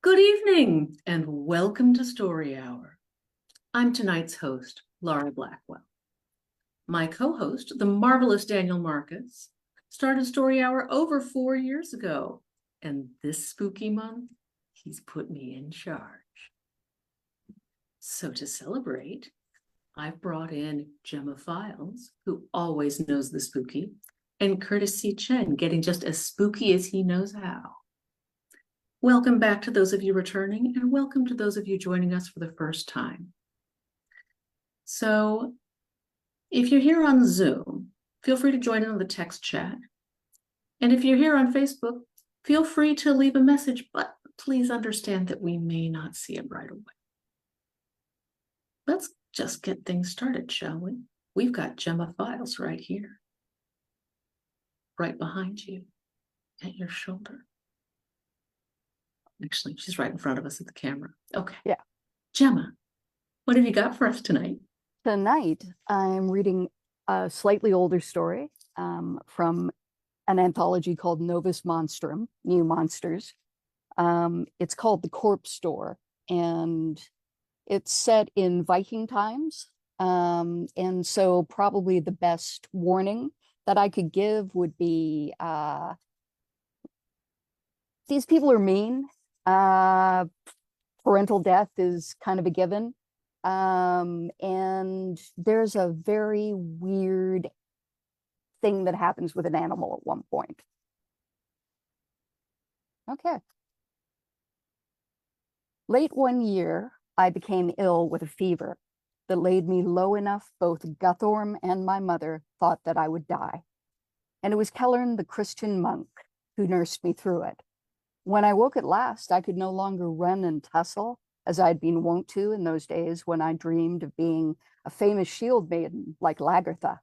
Good evening and welcome to Story Hour. I'm tonight's host, Laura Blackwell. My co-host, the marvelous Daniel Marcus, started Story Hour over 4 years ago, and this spooky month, he's put me in charge. So to celebrate, I've brought in Gemma Files, who always knows the spooky, and courtesy Chen, getting just as spooky as he knows how. Welcome back to those of you returning, and welcome to those of you joining us for the first time. So if you're here on Zoom, feel free to join in on the text chat. And if you're here on Facebook, feel free to leave a message, but please understand that we may not see it right away. Let's just get things started, shall we? We've got Gemma Files right here, right behind you, at your shoulder. Actually, she's right in front of us at the camera. Okay. Yeah. Gemma, what have you got for us tonight? Tonight, I'm reading a slightly older story from an anthology called Novus Monstrum, New Monsters. It's called The Corpse Store, and it's set in Viking times. And so probably the best warning that I could give would be these people are mean. Parental death is kind of a given. And there's a very weird thing that happens with an animal at one point. Okay. Late one year, I became ill with a fever that laid me low enough both Guthorm and my mother thought that I would die. And it was Kellern, the Christian monk, who nursed me through it. When I woke at last, I could no longer run and tussle, as I'd been wont to in those days when I dreamed of being a famous shield maiden like Lagertha,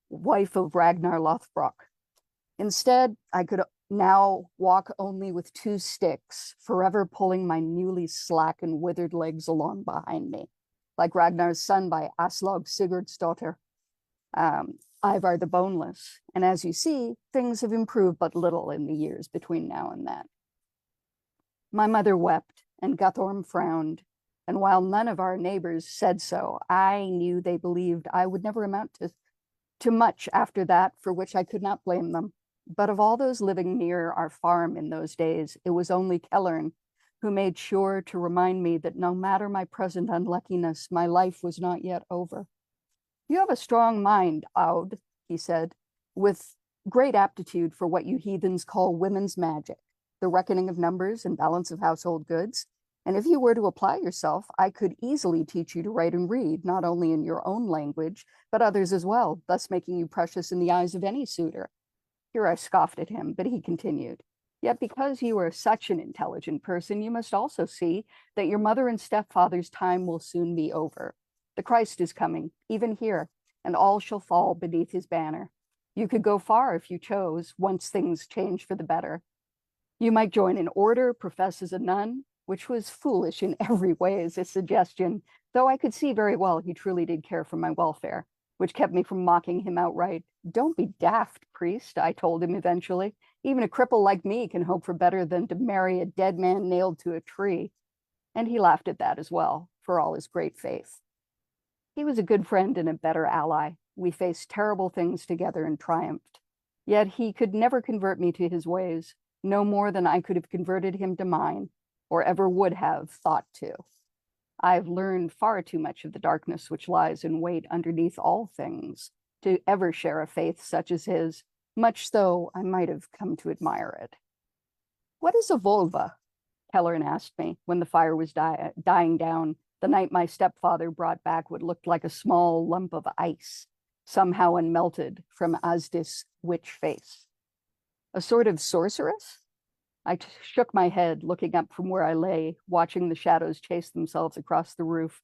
wife of Ragnar Lothbrok. Instead, I could now walk only with 2 sticks, forever pulling my newly slack and withered legs along behind me, like Ragnar's son by Aslog Sigurdsdottir, Ivar the Boneless. And as you see, things have improved but little in the years between now and then. My mother wept, and Guthorm frowned, and while none of our neighbors said so, I knew they believed I would never amount to much after that, for which I could not blame them. But of all those living near our farm in those days, it was only Kellern who made sure to remind me that no matter my present unluckiness, my life was not yet over. You have a strong mind, Aud, he said, with great aptitude for what you heathens call women's magic, the reckoning of numbers and balance of household goods. And if you were to apply yourself, I could easily teach you to write and read, not only in your own language, but others as well, thus making you precious in the eyes of any suitor. Here I scoffed at him, but he continued, yet because you are such an intelligent person, you must also see that your mother and stepfather's time will soon be over. The Christ is coming, even here, and all shall fall beneath his banner. You could go far if you chose, once things change for the better. You might join an order, profess as a nun, which was foolish in every way as a suggestion, though I could see very well he truly did care for my welfare, which kept me from mocking him outright. Don't be daft, priest, I told him eventually. Even a cripple like me can hope for better than to marry a dead man nailed to a tree. And he laughed at that as well, for all his great faith. He was a good friend and a better ally. We faced terrible things together and triumphed. Yet he could never convert me to his ways, no more than I could have converted him to mine, or ever would have thought to. I've learned far too much of the darkness which lies in wait underneath all things to ever share a faith such as his, much though I might have come to admire it. What is a vulva? Kellern asked me when the fire was dying down, the night my stepfather brought back what looked like a small lump of ice, somehow unmelted from Asdis' witch face. A sort of sorceress? I shook my head, looking up from where I lay, watching the shadows chase themselves across the roof.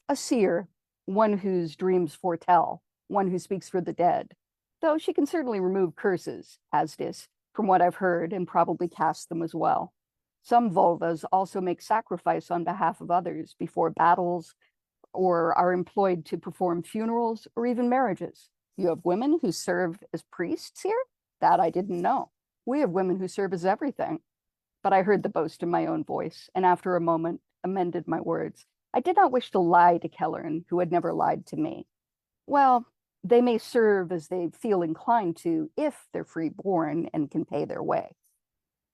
A seer, one whose dreams foretell, one who speaks for the dead, though she can certainly remove curses, Asdis, from what I've heard, and probably cast them as well. Some vulvas also make sacrifice on behalf of others before battles, or are employed to perform funerals or even marriages. You have women who serve as priests here? That I didn't know. We have women who serve as everything. But I heard the boast in my own voice, and after a moment amended my words. I did not wish to lie to Kellern, who had never lied to me. Well, they may serve as they feel inclined to if they're free-born and can pay their way.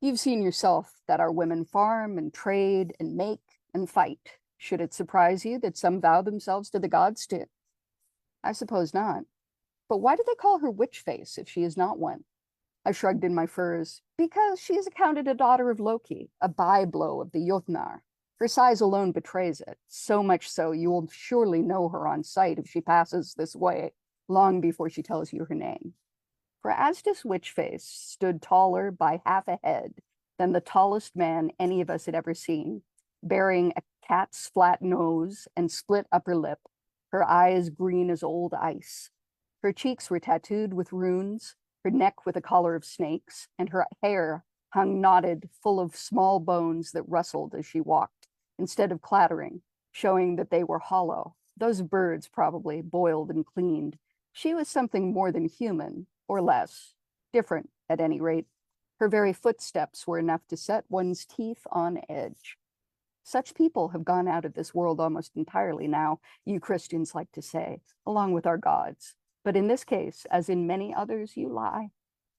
You've seen yourself that our women farm and trade and make and fight. Should it surprise you that some vow themselves to the gods too? I suppose not. But why do they call her witch-face if she is not one? I shrugged in my furs. Because she is accounted a daughter of Loki, a byblow of the Jotnar. Her size alone betrays it, so much so you will surely know her on sight if she passes this way, long before she tells you her name. For Asdis Witchface stood taller by half a head than the tallest man any of us had ever seen, bearing a cat's flat nose and split upper lip, her eyes green as old ice. Her cheeks were tattooed with runes, her neck with a collar of snakes, and her hair hung knotted, full of small bones that rustled as she walked, instead of clattering, showing that they were hollow. Those birds probably boiled and cleaned. She was something more than human, or less, different at any rate. Her very footsteps were enough to set one's teeth on edge. Such people have gone out of this world almost entirely now, you Christians like to say, along with our gods. But in this case, as in many others, you lie.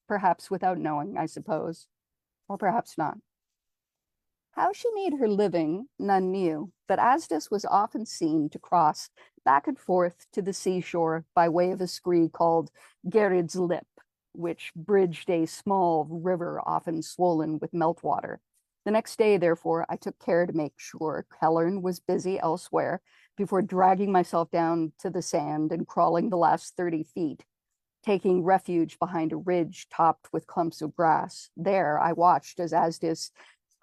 Perhaps without knowing, I suppose, or perhaps not. How she made her living, none knew, but Asdis was often seen to cross back and forth to the seashore by way of a scree called Gerid's Lip, which bridged a small river often swollen with meltwater. The next day, therefore, I took care to make sure Kellern was busy elsewhere before dragging myself down to the sand and crawling the last 30 feet, taking refuge behind a ridge topped with clumps of grass. There I watched as Asdis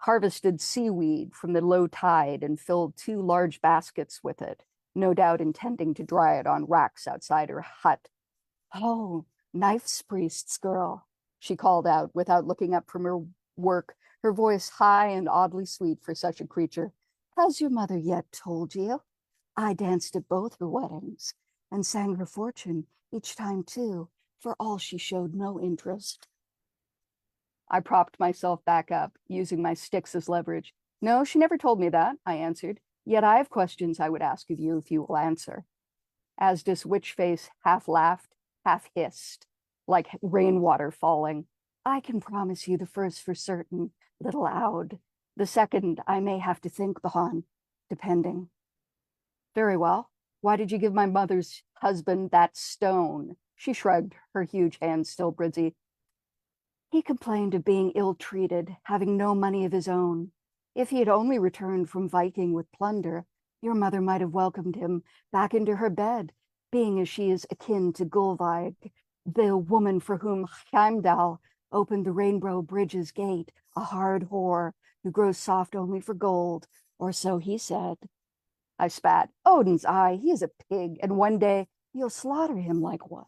harvested seaweed from the low tide and filled 2 large baskets with it, no doubt intending to dry it on racks outside her hut. "Oh, knife's priest's girl," she called out without looking up from her work, her voice high and oddly sweet for such a creature. "Has your mother yet told you? I danced at both her weddings and sang her fortune each time too, for all she showed no interest." I propped myself back up, using my sticks as leverage. "No, she never told me that," I answered. "Yet I have questions I would ask of you if you will answer." Asdis Witchface half laughed, half hissed, like rainwater falling. "I can promise you the first for certain, little Aud. The second I may have to think upon, depending." "Very well. Why did you give my mother's husband that stone?" She shrugged, her huge hands still brizzy. "He complained of being ill-treated, having no money of his own. If he had only returned from Viking with plunder, your mother might have welcomed him back into her bed, being as she is akin to Gulveig, the woman for whom Heimdall opened the Rainbow Bridge's gate, a hard whore who grows soft only for gold, or so he said." I spat. "Odin's eye, he is a pig, and one day you'll slaughter him like one.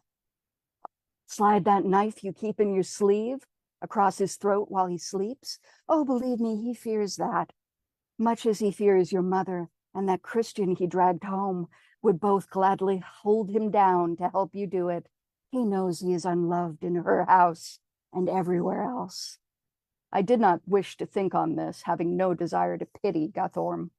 Slide that knife you keep in your sleeve across his throat while he sleeps. Oh, believe me, he fears that, much as he fears your mother and that Christian he dragged home would both gladly hold him down to help you do it. He knows he is unloved in her house and everywhere else." I did not wish to think on this, having no desire to pity Guthorm.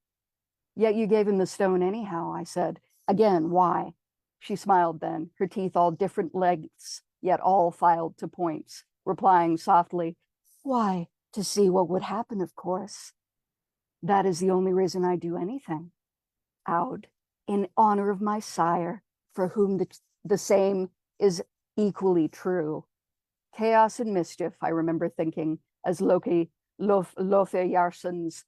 "Yet you gave him the stone anyhow," I said. "Again, why?" She smiled then, her teeth all different lengths, yet all filed to points, replying softly, "Why, to see what would happen, of course. That is the only reason I do anything, Aud, in honor of my sire, for whom the same is equally true." Chaos and mischief, I remember thinking, as Loki Lothajarsson's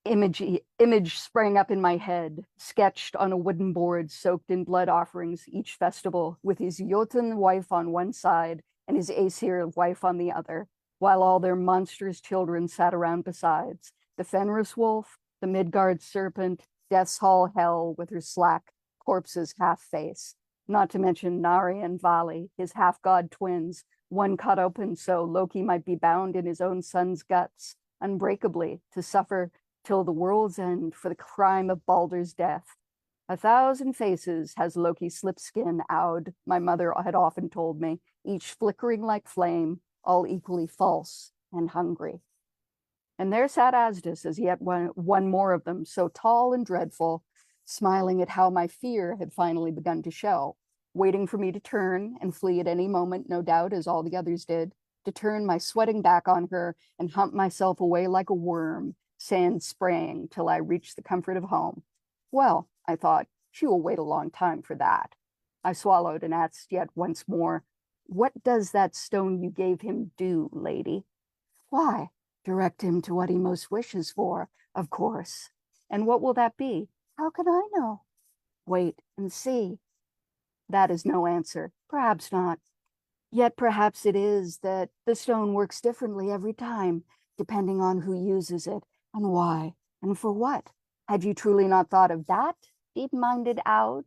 image sprang up in my head, sketched on a wooden board soaked in blood offerings each festival, with his Jotun wife on one side and his Aesir wife on the other, while all their monstrous children sat around besides. The Fenris wolf, the Midgard serpent, Death's Hall Hel with her slack corpse's half face, not to mention Nari and Vali, his half-god twins, one cut open so Loki might be bound in his own son's guts, unbreakably, to suffer till the world's end for the crime of Baldur's death. 1,000 faces has Loki's slipskin, Aud, my mother had often told me, each flickering like flame, all equally false and hungry. And there sat Asdis as yet one more of them, so tall and dreadful, smiling at how my fear had finally begun to show, waiting for me to turn and flee at any moment, no doubt, as all the others did, to turn my sweating back on her and hump myself away like a worm, sand spraying till I reached the comfort of home. Well, I thought, she will wait a long time for that. I swallowed and asked yet once more, what does that stone you gave him do, lady? Why, direct him to what he most wishes for, of course. And what will that be? How can I know? Wait and see. That is no answer. Perhaps not. Yet perhaps it is that the stone works differently every time, depending on who uses it and why and for what. Had you truly not thought of that, deep-minded Aud?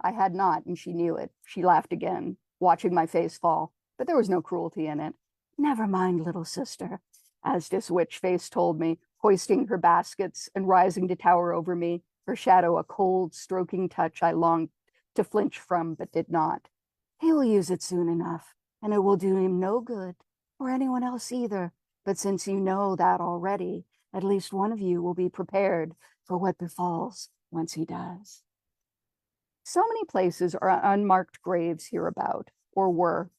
I had not, and she knew it. She laughed again, watching my face fall, but there was no cruelty in it. Never mind, little sister, as this witch face told me, hoisting her baskets and rising to tower over me, her shadow a cold, stroking touch I longed to flinch from, but did not. He will use it soon enough, and it will do him no good, or anyone else either. But since you know that already, at least one of you will be prepared for what befalls once he does. So many places are unmarked graves hereabout, or were,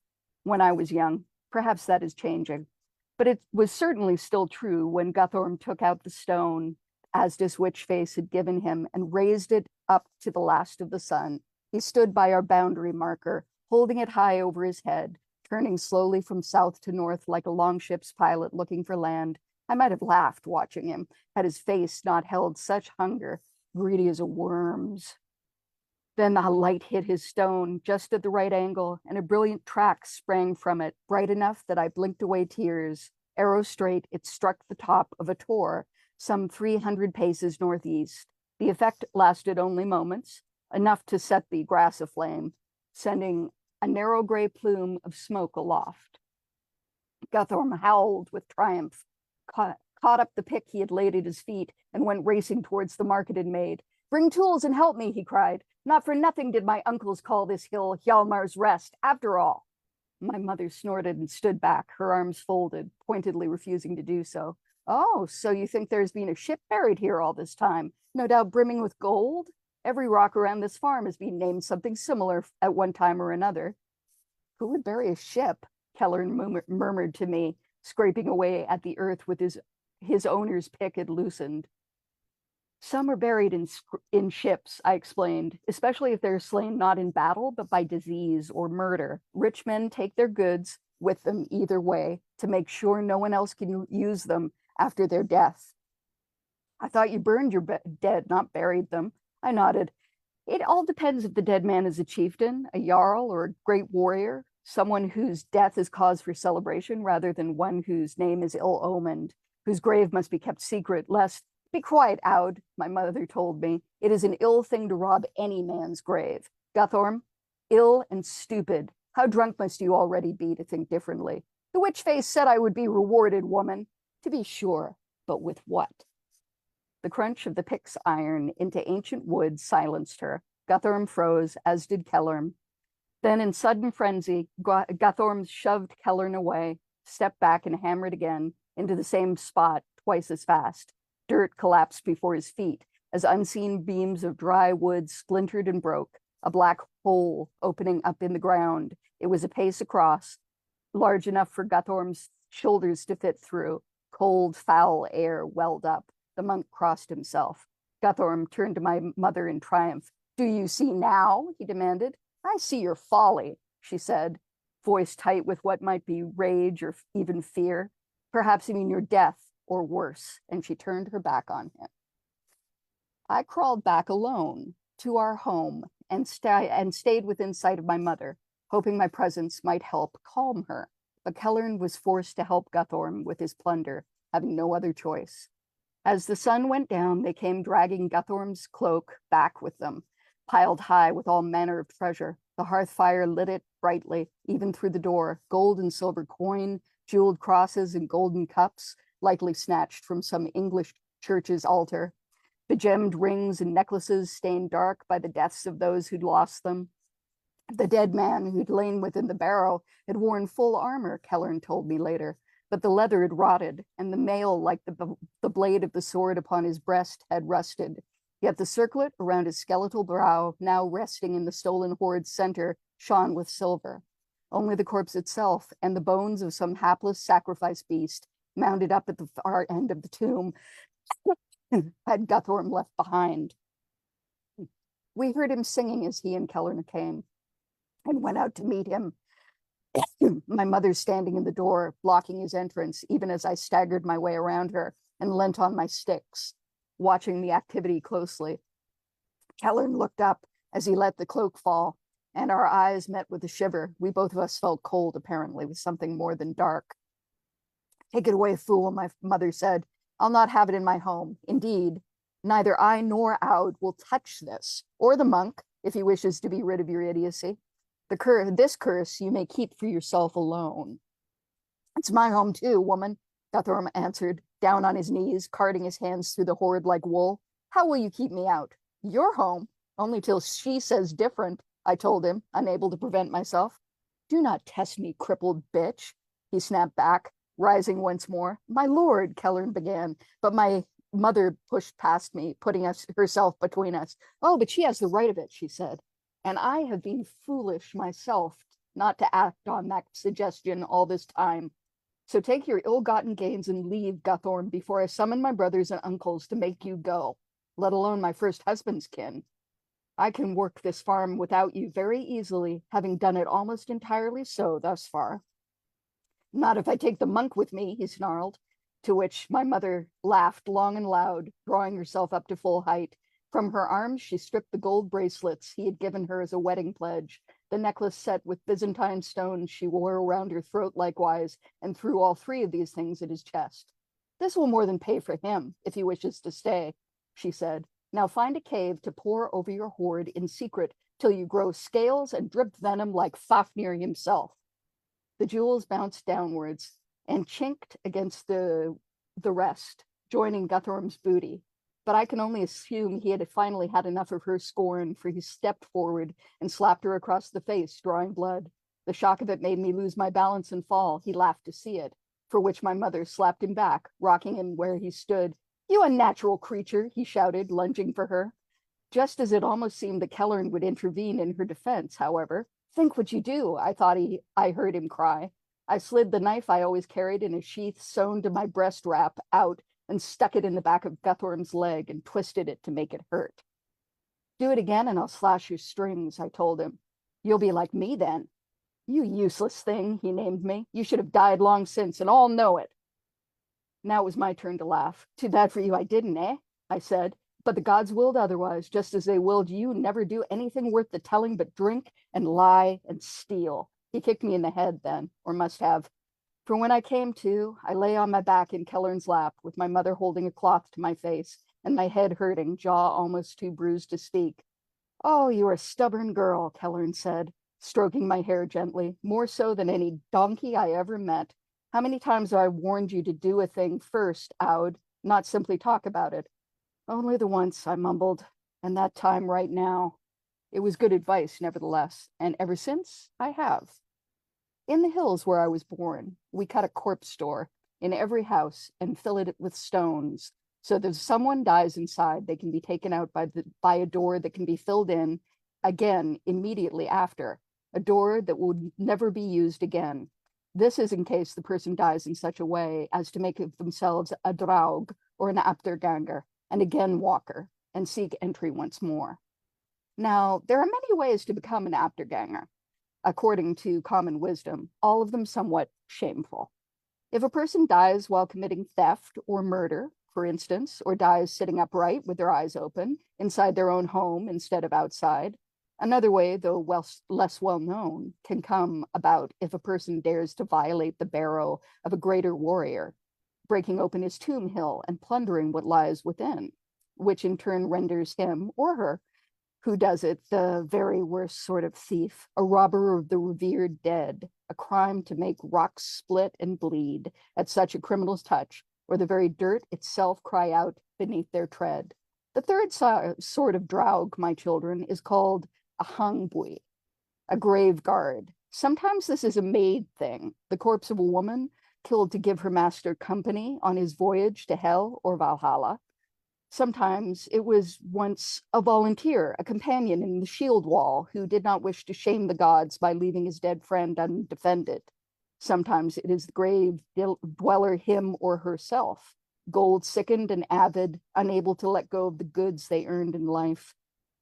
when I was young. Perhaps that is changing. But it was certainly still true when Guthorm took out the stone Asdis Witchface had given him and raised it up to the last of the sun. He stood by our boundary marker, holding it high over his head, turning slowly from south to north like a longship's pilot looking for land. I might have laughed watching him, had his face not held such hunger, greedy as a worm's. Then the light hit his stone just at the right angle, and a brilliant track sprang from it, bright enough that I blinked away tears. Arrow straight, it struck the top of a tor, some 300 paces northeast. The effect lasted only moments, enough to set the grass aflame, sending a narrow gray plume of smoke aloft. Guthorm howled with triumph, caught up the pick he had laid at his feet, and went racing towards the mark it had made. Bring tools and help me, he cried. Not for nothing did my uncles call this hill Hjalmar's Rest, after all. My mother snorted and stood back, her arms folded, pointedly refusing to do so. Oh, so you think there's been a ship buried here all this time, no doubt brimming with gold? Every rock around this farm has been named something similar at one time or another. Who would bury a ship? Keller murmured to me, scraping away at the earth with his owner's pick had loosened. Some are buried in ships, I explained, especially if they're slain not in battle, but by disease or murder. Rich men take their goods with them either way to make sure no one else can use them after their death. I thought you burned your dead, not buried them. I nodded. It all depends if the dead man is a chieftain, a jarl, or a great warrior, someone whose death is cause for celebration rather than one whose name is ill-omened, whose grave must be kept secret, lest be quiet, Aud, my mother told me. It is an ill thing to rob any man's grave. Guthorm, ill and stupid. How drunk must you already be to think differently? The witch face said I would be rewarded, woman. To be sure, but with what? The crunch of the pick's iron into ancient wood silenced her. Guthorm froze, as did Kellern. Then in sudden frenzy, Guthorm shoved Kellern away, stepped back and hammered again into the same spot twice as fast. Dirt collapsed before his feet as unseen beams of dry wood splintered and broke, a black hole opening up in the ground. It was a pace across, large enough for Guthorm's shoulders to fit through. Cold, foul air welled up. The monk crossed himself. Guthorm turned to my mother in triumph. Do you see now? He demanded. I see your folly, she said, voice tight with what might be rage or even fear. Perhaps even your death, or worse, and she turned her back on him. I crawled back alone to our home and stayed within sight of my mother, hoping my presence might help calm her. But Kellern was forced to help Guthorm with his plunder, having no other choice. As the sun went down, they came dragging Guthorm's cloak back with them, piled high with all manner of treasure. The hearth fire lit it brightly, even through the door, gold and silver coin, jeweled crosses and golden cups, likely snatched from some English church's altar, begemmed rings and necklaces stained dark by the deaths of those who'd lost them. The dead man who'd lain within the barrow had worn full armor, Kellern told me later, but the leather had rotted, and the mail, like the blade of the sword upon his breast, had rusted. Yet the circlet around his skeletal brow, now resting in the stolen hoard's center, shone with silver. Only the corpse itself and the bones of some hapless sacrifice beast mounted up at the far end of the tomb had Guthorm left behind. We heard him singing as he and Kellern came and went out to meet him. My mother standing in the door, blocking his entrance, even as I staggered my way around her and leant on my sticks, watching the activity closely. Kellern looked up as he let the cloak fall, and our eyes met with a shiver. We both of us felt cold, apparently, with something more than dark. Take it away, fool, my mother said. I'll not have it in my home. Indeed, neither I nor Aud will touch this, or the monk, if he wishes to be rid of your idiocy. This curse you may keep for yourself alone. It's my home too, woman, Guthorm answered, down on his knees, carding his hands through the hoard like wool. How will you keep me out? Your home? Only till she says different, I told him, unable to prevent myself. Do not test me, crippled bitch, he snapped back, rising once more. My lord, Kellern began, but my mother pushed past me, putting herself between us. Oh, but she has the right of it, she said. And I have been foolish myself not to act on that suggestion all this time. So take your ill-gotten gains and leave, Guthorm, before I summon my brothers and uncles to make you go, let alone my first husband's kin. I can work this farm without you very easily, having done it almost entirely so thus far. Not if I take the monk with me, he snarled, to which my mother laughed long and loud, drawing herself up to full height. From her arms, she stripped the gold bracelets he had given her as a wedding pledge, the necklace set with Byzantine stones she wore around her throat likewise, and threw all three of these things at his chest. This will more than pay for him, if he wishes to stay, she said. Now find a cave to pour over your hoard in secret till you grow scales and drip venom like Fafnir himself. The jewels bounced downwards and chinked against the rest, joining Guthorm's booty. But I can only assume he had finally had enough of her scorn, for he stepped forward and slapped her across the face, drawing blood. The shock of it made me lose my balance and fall. He laughed to see it, for which my mother slapped him back, rocking him where he stood. You unnatural creature, he shouted, lunging for her. Just as it almost seemed that Kellern would intervene in her defense, however. Think what you do, I heard him cry. I slid the knife I always carried in a sheath sewn to my breast wrap out and stuck it in the back of Guthorm's leg and twisted it to make it hurt. Do it again and I'll slash your strings, I told him. You'll be like me then. You useless thing, he named me. You should have died long since and all know it. Now it was my turn to laugh. Too bad for you I didn't, eh? I said. But the gods willed otherwise, just as they willed you never do anything worth the telling but drink and lie and steal. He kicked me in the head then, or must have. For when I came to, I lay on my back in Kellern's lap, with my mother holding a cloth to my face, and my head hurting, jaw almost too bruised to speak. Oh, you're a stubborn girl, Kellern said, stroking my hair gently, more so than any donkey I ever met. How many times have I warned you to do a thing first, Aud, not simply talk about it? Only the once, I mumbled, and that time right now. It was good advice, nevertheless, and ever since, I have. In the hills where I was born, we cut a corpse door in every house and fill it with stones, so that if someone dies inside, they can be taken out by a door that can be filled in again immediately after, a door that will never be used again. This is in case the person dies in such a way as to make of themselves a draug or an apterganger, an again walker, and seek entry once more. Now, there are many ways to become an apterganger, according to common wisdom, all of them somewhat shameful. If a person dies while committing theft or murder, for instance, or dies sitting upright with their eyes open inside their own home instead of outside, another way, though less well known, can come about if a person dares to violate the barrow of a greater warrior, breaking open his tomb hill and plundering what lies within, which in turn renders him or her who does it the very worst sort of thief, a robber of the revered dead, a crime to make rocks split and bleed at such a criminal's touch, or the very dirt itself cry out beneath their tread. The third sort of draug, my children, is called a hangbui, a grave guard. Sometimes this is a made thing, the corpse of a woman killed to give her master company on his voyage to Hell or Valhalla. Sometimes it was once a volunteer, a companion in the shield wall who did not wish to shame the gods by leaving his dead friend undefended. Sometimes it is the grave dweller, him or herself, gold-sickened and avid, unable to let go of the goods they earned in life.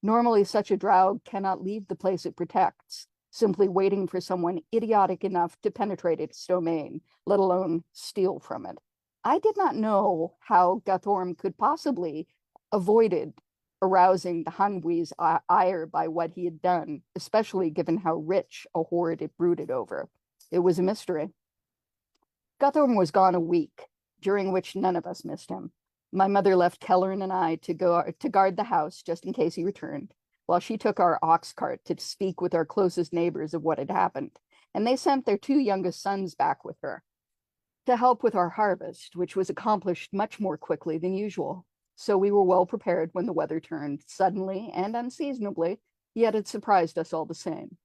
Normally, such a drow cannot leave the place it protects, simply waiting for someone idiotic enough to penetrate its domain, let alone steal from it. I did not know how Guthorm could possibly avoided arousing the Hangbui's ire by what he had done, especially given how rich a hoard it brooded over. It was a mystery. Guthorm was gone a week, during which none of us missed him. My mother left Kellern and I to guard the house just in case he returned, while she took our ox cart to speak with our closest neighbors of what had happened, and they sent their 2 youngest sons back with her to help with our harvest, which was accomplished much more quickly than usual. So we were well prepared when the weather turned suddenly and unseasonably, yet it surprised us all the same.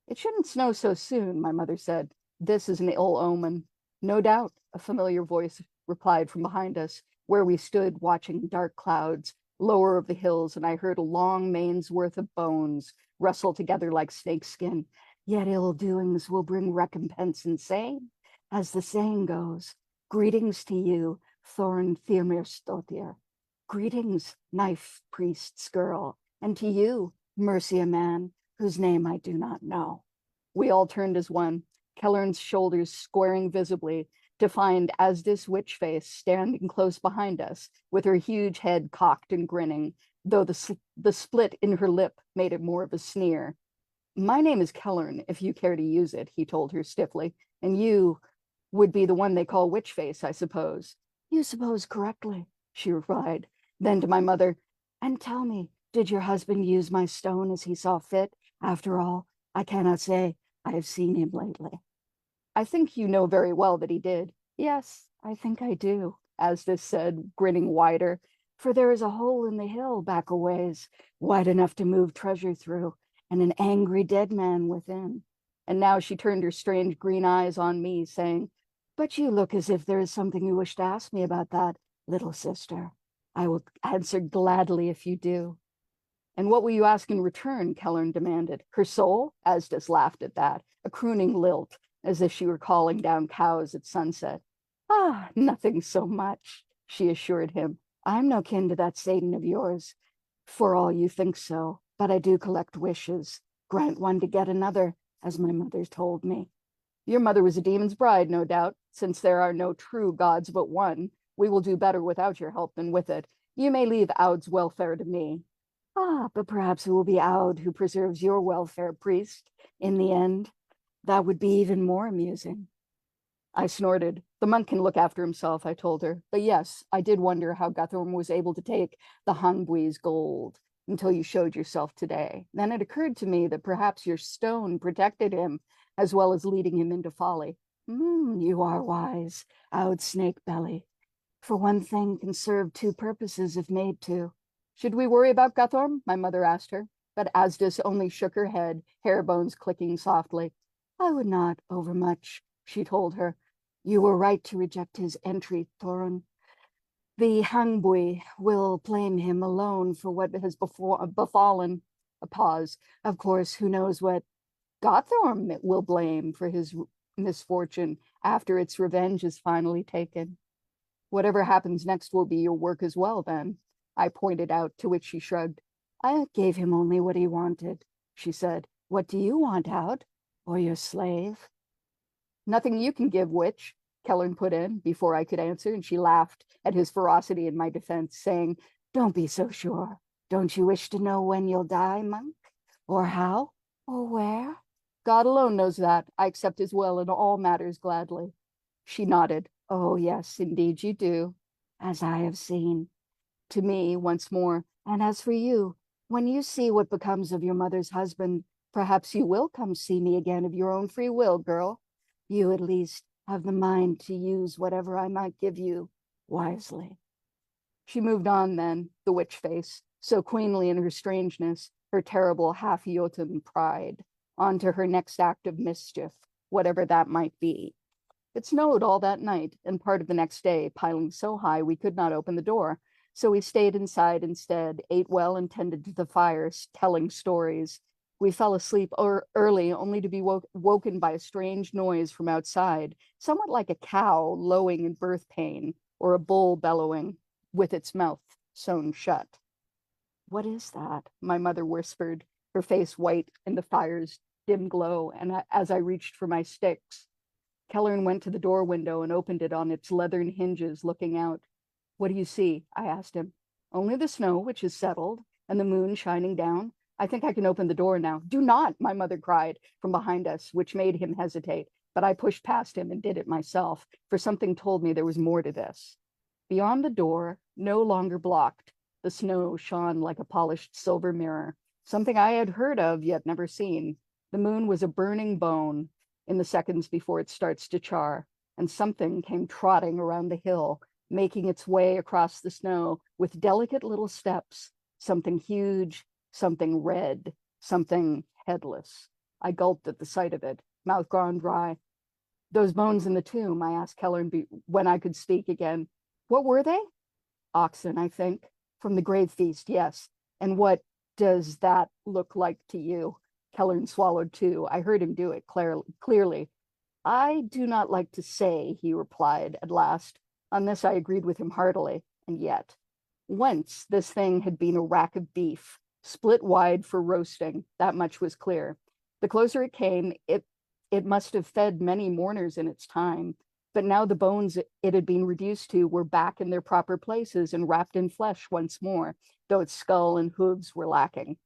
It shouldn't snow so soon, my mother said. This is an ill omen. No doubt, a familiar voice replied from behind us, where we stood watching dark clouds lower of the hills, and I heard a long mane's worth of bones rustle together like snakeskin. Yet ill doings will bring recompense insane. As the saying goes, greetings to you, Thorn Thirmirstotir. Greetings, knife priest's girl, and to you, Mercia man, whose name I do not know. We all turned as one, Kellern's shoulders squaring visibly, to find Asdis Witchface standing close behind us, with her huge head cocked and grinning, though the split in her lip made it more of a sneer. My name is Kellern, if you care to use it, he told her stiffly, and you would be the one they call Witchface, I suppose. You suppose correctly, she replied. Then to my mother, and tell me, did your husband use my stone as he saw fit? After all, I cannot say I have seen him lately. I think you know very well that he did. Yes, I think I do, Asdis said, grinning wider, for there is a hole in the hill back a ways, wide enough to move treasure through, and an angry dead man within. And now she turned her strange green eyes on me, saying, but you look as if there is something you wish to ask me about that, little sister. I will answer gladly if you do. And what will you ask in return? Kellern demanded. Her soul? Asdis laughed at that, a crooning lilt, as if she were calling down cows at sunset. Ah, nothing so much, she assured him. I'm no kin to that Satan of yours, for all you think so, but I do collect wishes. Grant one to get another, as my mother told me. Your mother was a demon's bride, no doubt. Since there are no true gods but one, we will do better without your help than with it. You may leave Aud's welfare to me. Ah, but perhaps it will be Aud who preserves your welfare, priest, in the end. That would be even more amusing. I snorted. The monk can look after himself, I told her. But yes, I did wonder how Guthorm was able to take the Hangbui's gold until you showed yourself today. Then it occurred to me that perhaps your stone protected him, as well as leading him into folly. You are wise, Aud Snakebelly. For one thing can serve 2 purposes if made to. Should we worry about Guthorm? My mother asked her, but Asdis only shook her head, hair bones clicking softly. I would not overmuch, she told her. You were right to reject his entry, Thorin. The Hangbui will blame him alone for what has befallen. A pause. Of course, who knows what Guthorm will blame for his misfortune after its revenge is finally taken. Whatever happens next will be your work as well, then, I pointed out, to which she shrugged. I gave him only what he wanted, she said. What do you want, Aud? Or your slave? Nothing you can give, witch, Kellern put in before I could answer, and she laughed at his ferocity in my defense, saying, don't be so sure. Don't you wish to know when you'll die, monk? Or how? Or where? God alone knows that. I accept his will in all matters gladly. She nodded. Oh, yes, indeed you do, as I have seen. To me, once more, and as for you, when you see what becomes of your mother's husband, perhaps you will come see me again of your own free will, girl. You at least have the mind to use whatever I might give you wisely. She moved on then, the witch face, so queenly in her strangeness, her terrible half-Jotun pride, on to her next act of mischief, whatever that might be. It snowed all that night and part of the next day, piling so high we could not open the door. So we stayed inside instead, ate well and tended to the fires, telling stories. We fell asleep early, only to be woken by a strange noise from outside, somewhat like a cow lowing in birth pain or a bull bellowing with its mouth sewn shut. "What is that?" my mother whispered, her face white in the fire's dim glow, and as I reached for my sticks. Kellern went to the door window and opened it on its leathern hinges, looking out. "What do you see?" I asked him. "Only the snow, which is settled, and the moon shining down. I think I can open the door now." "Do not," my mother cried from behind us, which made him hesitate, but I pushed past him and did it myself, for something told me there was more to this. Beyond the door, no longer blocked, the snow shone like a polished silver mirror, something I had heard of yet never seen. The moon was a burning bone in the seconds before it starts to char, and something came trotting around the hill, making its way across the snow with delicate little steps, something huge, something red, something headless. I gulped at the sight of it, mouth gone dry. "Those bones in the tomb," I asked Kellern when I could speak again. "What were they?" "Oxen, I think. From the grave feast, yes. And what does that look like to you?" Kellern swallowed too. I heard him do it clearly. "I do not like to say," he replied at last. On this I agreed with him heartily. And yet, once this thing had been a rack of beef, split wide for roasting. That much was clear. The closer it came, it must have fed many mourners in its time. But now the bones it had been reduced to were back in their proper places and wrapped in flesh once more, though its skull and hooves were lacking.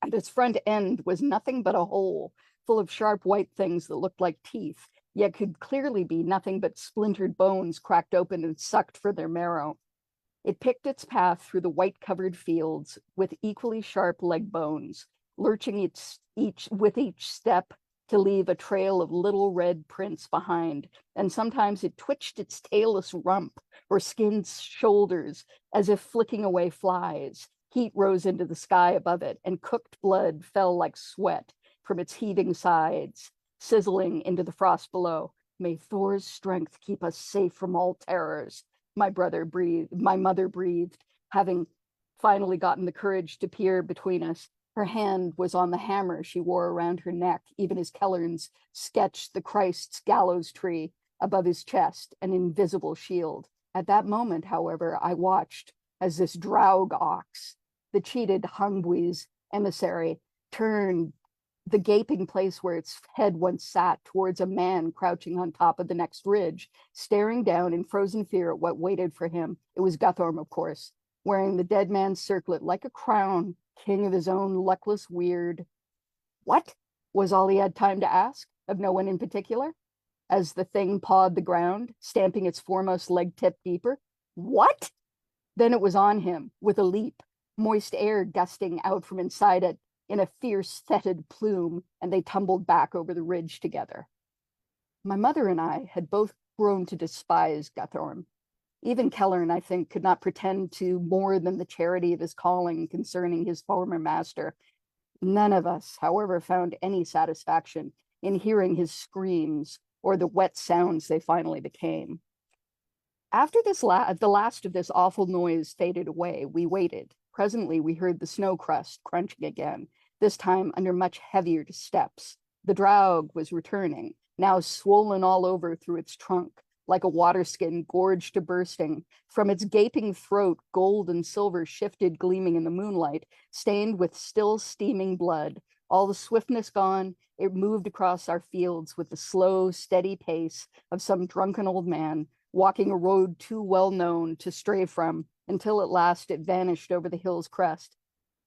And its front end was nothing but a hole, full of sharp white things that looked like teeth, yet could clearly be nothing but splintered bones cracked open and sucked for their marrow. It picked its path through the white-covered fields with equally sharp leg bones, lurching with each step to leave a trail of little red prints behind, and sometimes it twitched its tailless rump or skinned shoulders as if flicking away flies. Heat rose into the sky above it, and cooked blood fell like sweat from its heaving sides, sizzling into the frost below. "May Thor's strength keep us safe from all terrors," my mother breathed, having finally gotten the courage to peer between us. Her hand was on the hammer she wore around her neck, even as Kellern's sketched the Christ's gallows tree above his chest, an invisible shield. At that moment, however, I watched as this draug ox, the cheated Hungbui's emissary, turned the gaping place where its head once sat towards a man crouching on top of the next ridge, staring down in frozen fear at what waited for him. It was Guthorm, of course, wearing the dead man's circlet like a crown, king of his own luckless weird. "What?" was all he had time to ask, of no one in particular, as the thing pawed the ground, stamping its foremost leg tip deeper. "What?" Then it was on him with a leap, moist air gusting out from inside it in a fierce fetid plume, and they tumbled back over the ridge together. My mother and I had both grown to despise Guthorm. Even Kellern, I think, could not pretend to more than the charity of his calling concerning his former master. None of us, however, found any satisfaction in hearing his screams or the wet sounds they finally became. After the last of this awful noise faded away, we waited. Presently, we heard the snow crust crunching again, this time under much heavier steps. The draug was returning, now swollen all over through its trunk, like a water skin gorged to bursting. From its gaping throat, gold and silver shifted, gleaming in the moonlight, stained with still steaming blood. All the swiftness gone, it moved across our fields with the slow, steady pace of some drunken old man, walking a road too well known to stray from, until at last it vanished over the hill's crest.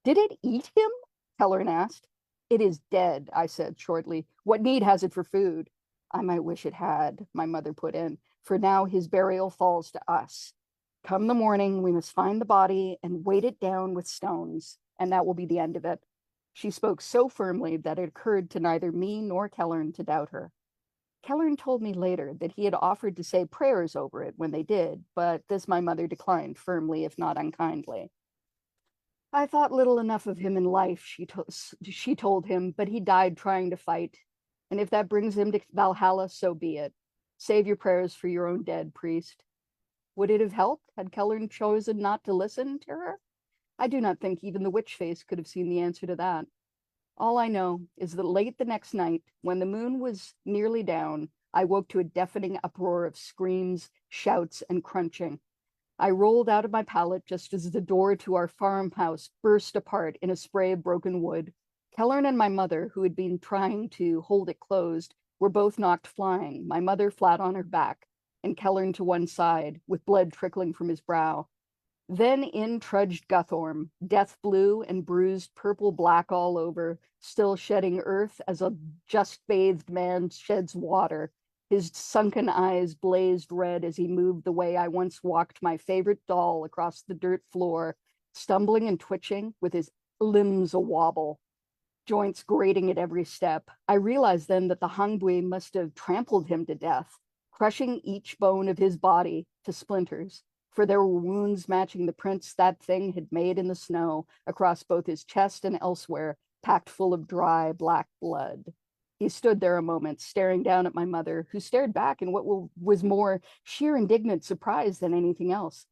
"Did it eat him?" Kellern asked. "It is dead," I said shortly. "What need has it for food?" "I might wish it had," my mother put in, "for now his burial falls to us. Come the morning, we must find the body and weight it down with stones, and that will be the end of it." She spoke so firmly that it occurred to neither me nor Kellern to doubt her. Kellern told me later that he had offered to say prayers over it when they did, but this my mother declined firmly, if not unkindly. "I thought little enough of him in life," she told him, "but he died trying to fight. And if that brings him to Valhalla, so be it. Save your prayers for your own dead, priest. Would it have helped had Kellern chosen not to listen to her? I do not think even the witch face could have seen the answer to that. All I know is that late the next night, when the moon was nearly down, I woke to a deafening uproar of screams, shouts, and crunching. I rolled out of my pallet just as the door to our farmhouse burst apart in a spray of broken wood. Kellern and my mother, who had been trying to hold it closed, were both knocked flying, my mother flat on her back, and Kellern to one side, with blood trickling from his brow. Then in trudged Guthorm, death blue and bruised purple-black all over, still shedding earth as a just-bathed man sheds water. His sunken eyes blazed red as he moved the way I once walked my favorite doll across the dirt floor, stumbling and twitching with his limbs a-wobble, joints grating at every step. I realized then that the Hangbui must have trampled him to death, crushing each bone of his body to splinters, for there were wounds matching the prints that thing had made in the snow across both his chest and elsewhere, packed full of dry, black blood. He stood there a moment, staring down at my mother, who stared back in what was more sheer indignant surprise than anything else.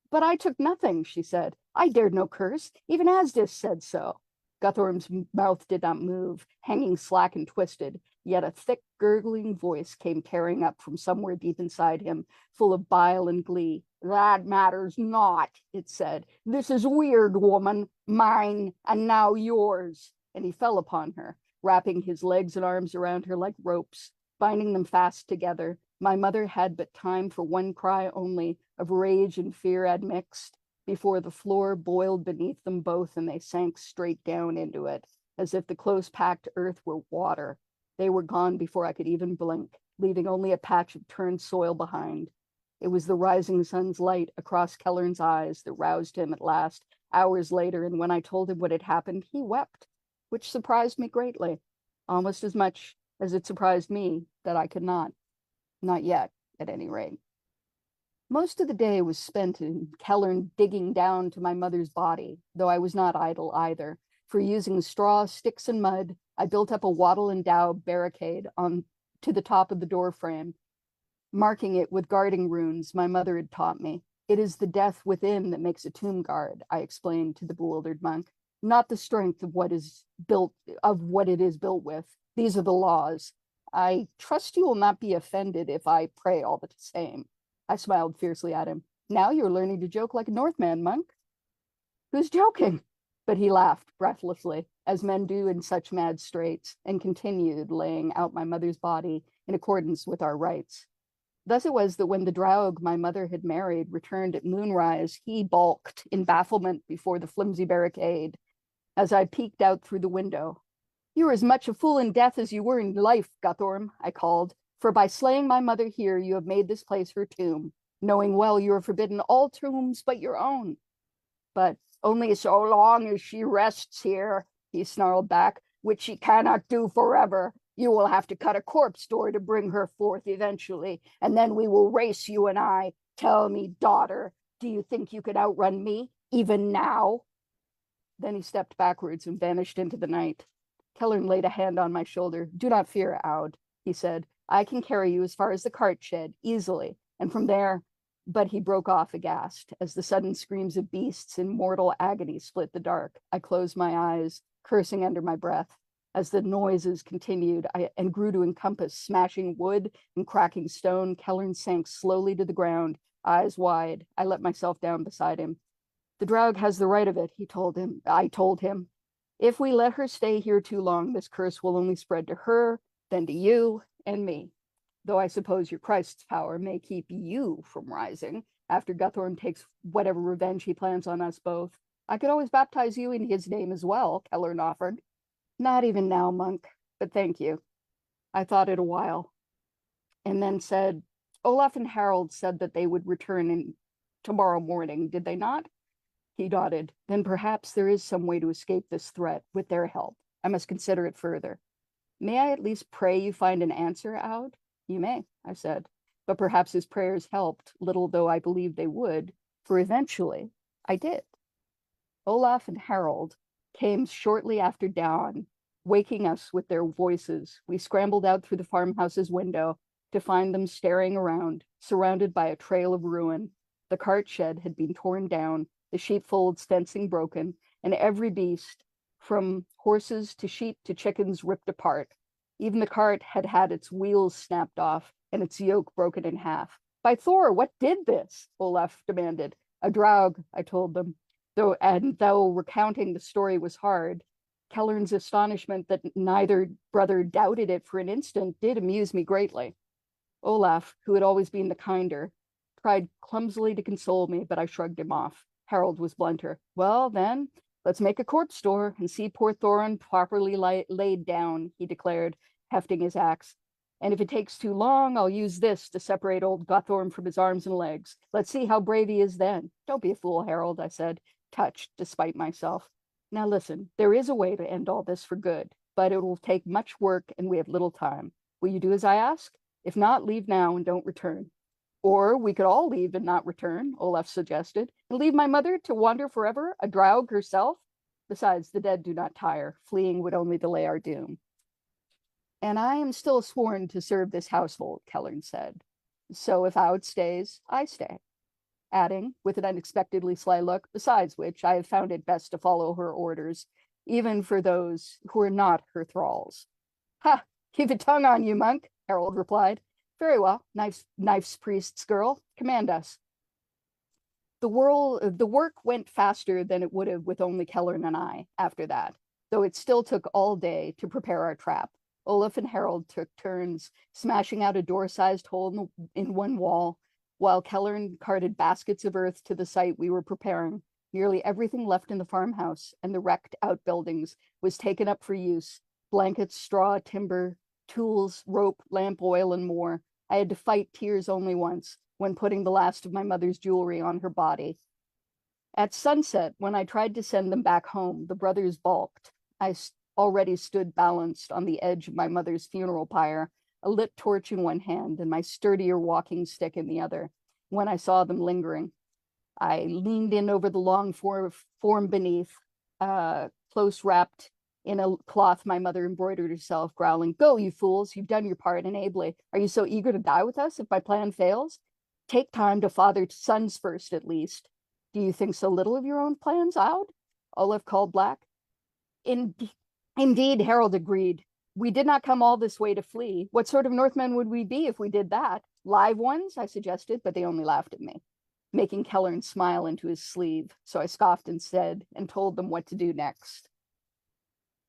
But I took nothing, she said. I dared no curse. Even Asdis said so. Guthorm's mouth did not move, hanging slack and twisted, yet a thick, gurgling voice came tearing up from somewhere deep inside him, full of bile and glee. That matters not, it said. This is weird, woman, mine, and now yours. And he fell upon her, wrapping his legs and arms around her like ropes, binding them fast together. My mother had but time for one cry only, of rage and fear admixed, before the floor boiled beneath them both and they sank straight down into it, as if the close-packed earth were water. They were gone before I could even blink, leaving only a patch of turned soil behind. It was the rising sun's light across Kellern's eyes that roused him at last, hours later, and when I told him what had happened, he wept, which surprised me greatly, almost as much as it surprised me that I could not yet, at any rate. Most of the day was spent in Kellern digging down to my mother's body, though I was not idle either, for using straw, sticks, and mud, I built up a wattle and daub barricade on to the top of the door frame, marking it with guarding runes my mother had taught me. It is the death within that makes a tomb guard, I explained to the bewildered monk, not the strength of what it is built with. These are the laws. I trust you will not be offended if I pray all the same. I smiled fiercely at him. Now you're learning to joke like a Northman, monk. Who's joking? But he laughed breathlessly, as men do in such mad straits, and continued laying out my mother's body in accordance with our rites. Thus it was that when the Draug my mother had married returned at moonrise, he balked in bafflement before the flimsy barricade. As I peeked out through the window, "You are as much a fool in death as you were in life, Guthorm," I called, "for by slaying my mother here, you have made this place her tomb, knowing well you are forbidden all tombs but your own." "But only so long as she rests here," he snarled back, "which she cannot do forever. You will have to cut a corpse door to bring her forth eventually, and then we will race, you and I. Tell me, daughter, do you think you could outrun me, even now?" Then he stepped backwards and vanished into the night. Kellern laid a hand on my shoulder. "Do not fear, Aud," he said. "I can carry you as far as the cart shed, easily, and from there—" But he broke off aghast, as the sudden screams of beasts in mortal agony split the dark. I closed my eyes, cursing under my breath. As the noises continued and grew to encompass smashing wood and cracking stone, Kellern sank slowly to the ground, eyes wide. I let myself down beside him. "The Draug has the right of it," I told him. "If we let her stay here too long, this curse will only spread to her, then to you and me. Though I suppose your Christ's power may keep you from rising after Guthorm takes whatever revenge he plans on us both. I could always baptize you in his name as well," Kellern offered. "Not even now, monk, but thank you." I thought it a while, and then said, "Olaf and Harold said that they would return tomorrow morning, did they not?" He nodded. "Then perhaps there is some way to escape this threat with their help. I must consider it further." "May I at least pray you find an answer, Aud?" "You may," I said, but perhaps his prayers helped, little though I believed they would, for eventually I did. Olaf and Harold came shortly after dawn, waking us with their voices. We scrambled out through the farmhouse's window. to find them staring around, surrounded by a trail of ruin. The cart shed had been torn down, the sheepfold's fencing broken, and every beast, from horses to sheep to chickens, ripped apart. Even the cart had had its wheels snapped off and its yoke broken in half. By Thor, what did this? Olaf demanded. A draug, I told them. Though recounting the story was hard, Kellern's astonishment that neither brother doubted it for an instant did amuse me greatly. Olaf, who had always been the kinder, tried clumsily to console me, but I shrugged him off. Harold was blunter. Well, then, let's make a corpse store and see poor Thorin properly laid down, he declared, hefting his axe. And if it takes too long, I'll use this to separate old Guthorm from his arms and legs. Let's see how brave he is then. Don't be a fool, Harold, I said, touched despite myself. Now listen, there is a way to end all this for good, but it will take much work and we have little time. Will you do as I ask? If not, leave now and don't return. Or we could all leave and not return, Olaf suggested, and leave my mother to wander forever, a draug herself. Besides, the dead do not tire. Fleeing would only delay our doom. And I am still sworn to serve this household, Kellern said. So if Aud stays, I stay. Adding, with an unexpectedly sly look, besides which I have found it best to follow her orders, even for those who are not her thralls. Ha! Keep a tongue on you, monk, Harold replied. Very well, knife's priest's girl, command us. The work went faster than it would have with only Kellern and I after that, though it still took all day to prepare our trap. Olaf and Harold took turns smashing out a door-sized hole in one wall, while Kellern carted baskets of earth to the site we were preparing. Nearly everything left in the farmhouse and the wrecked outbuildings was taken up for use. Blankets, straw, timber, tools, rope, lamp oil, and more. I had to fight tears only once, when putting the last of my mother's jewelry on her body. At sunset, when I tried to send them back home, the brothers balked. I already stood balanced on the edge of my mother's funeral pyre, a lit torch in one hand and my sturdier walking stick in the other, when I saw them lingering. I leaned in over the long form beneath, close wrapped in a cloth my mother embroidered herself, growling, "Go, you fools, you've done your part, and ably. Are you so eager to die with us if my plan fails? Take time to father sons first, at least. Do you think so little of your own plans, Aud?" Olaf called back. Indeed, Harold agreed. We did not come all this way to flee. What sort of Northmen would we be if we did that? Live ones, I suggested, but they only laughed at me, making Kellern smile into his sleeve. So I scoffed instead and told them what to do next.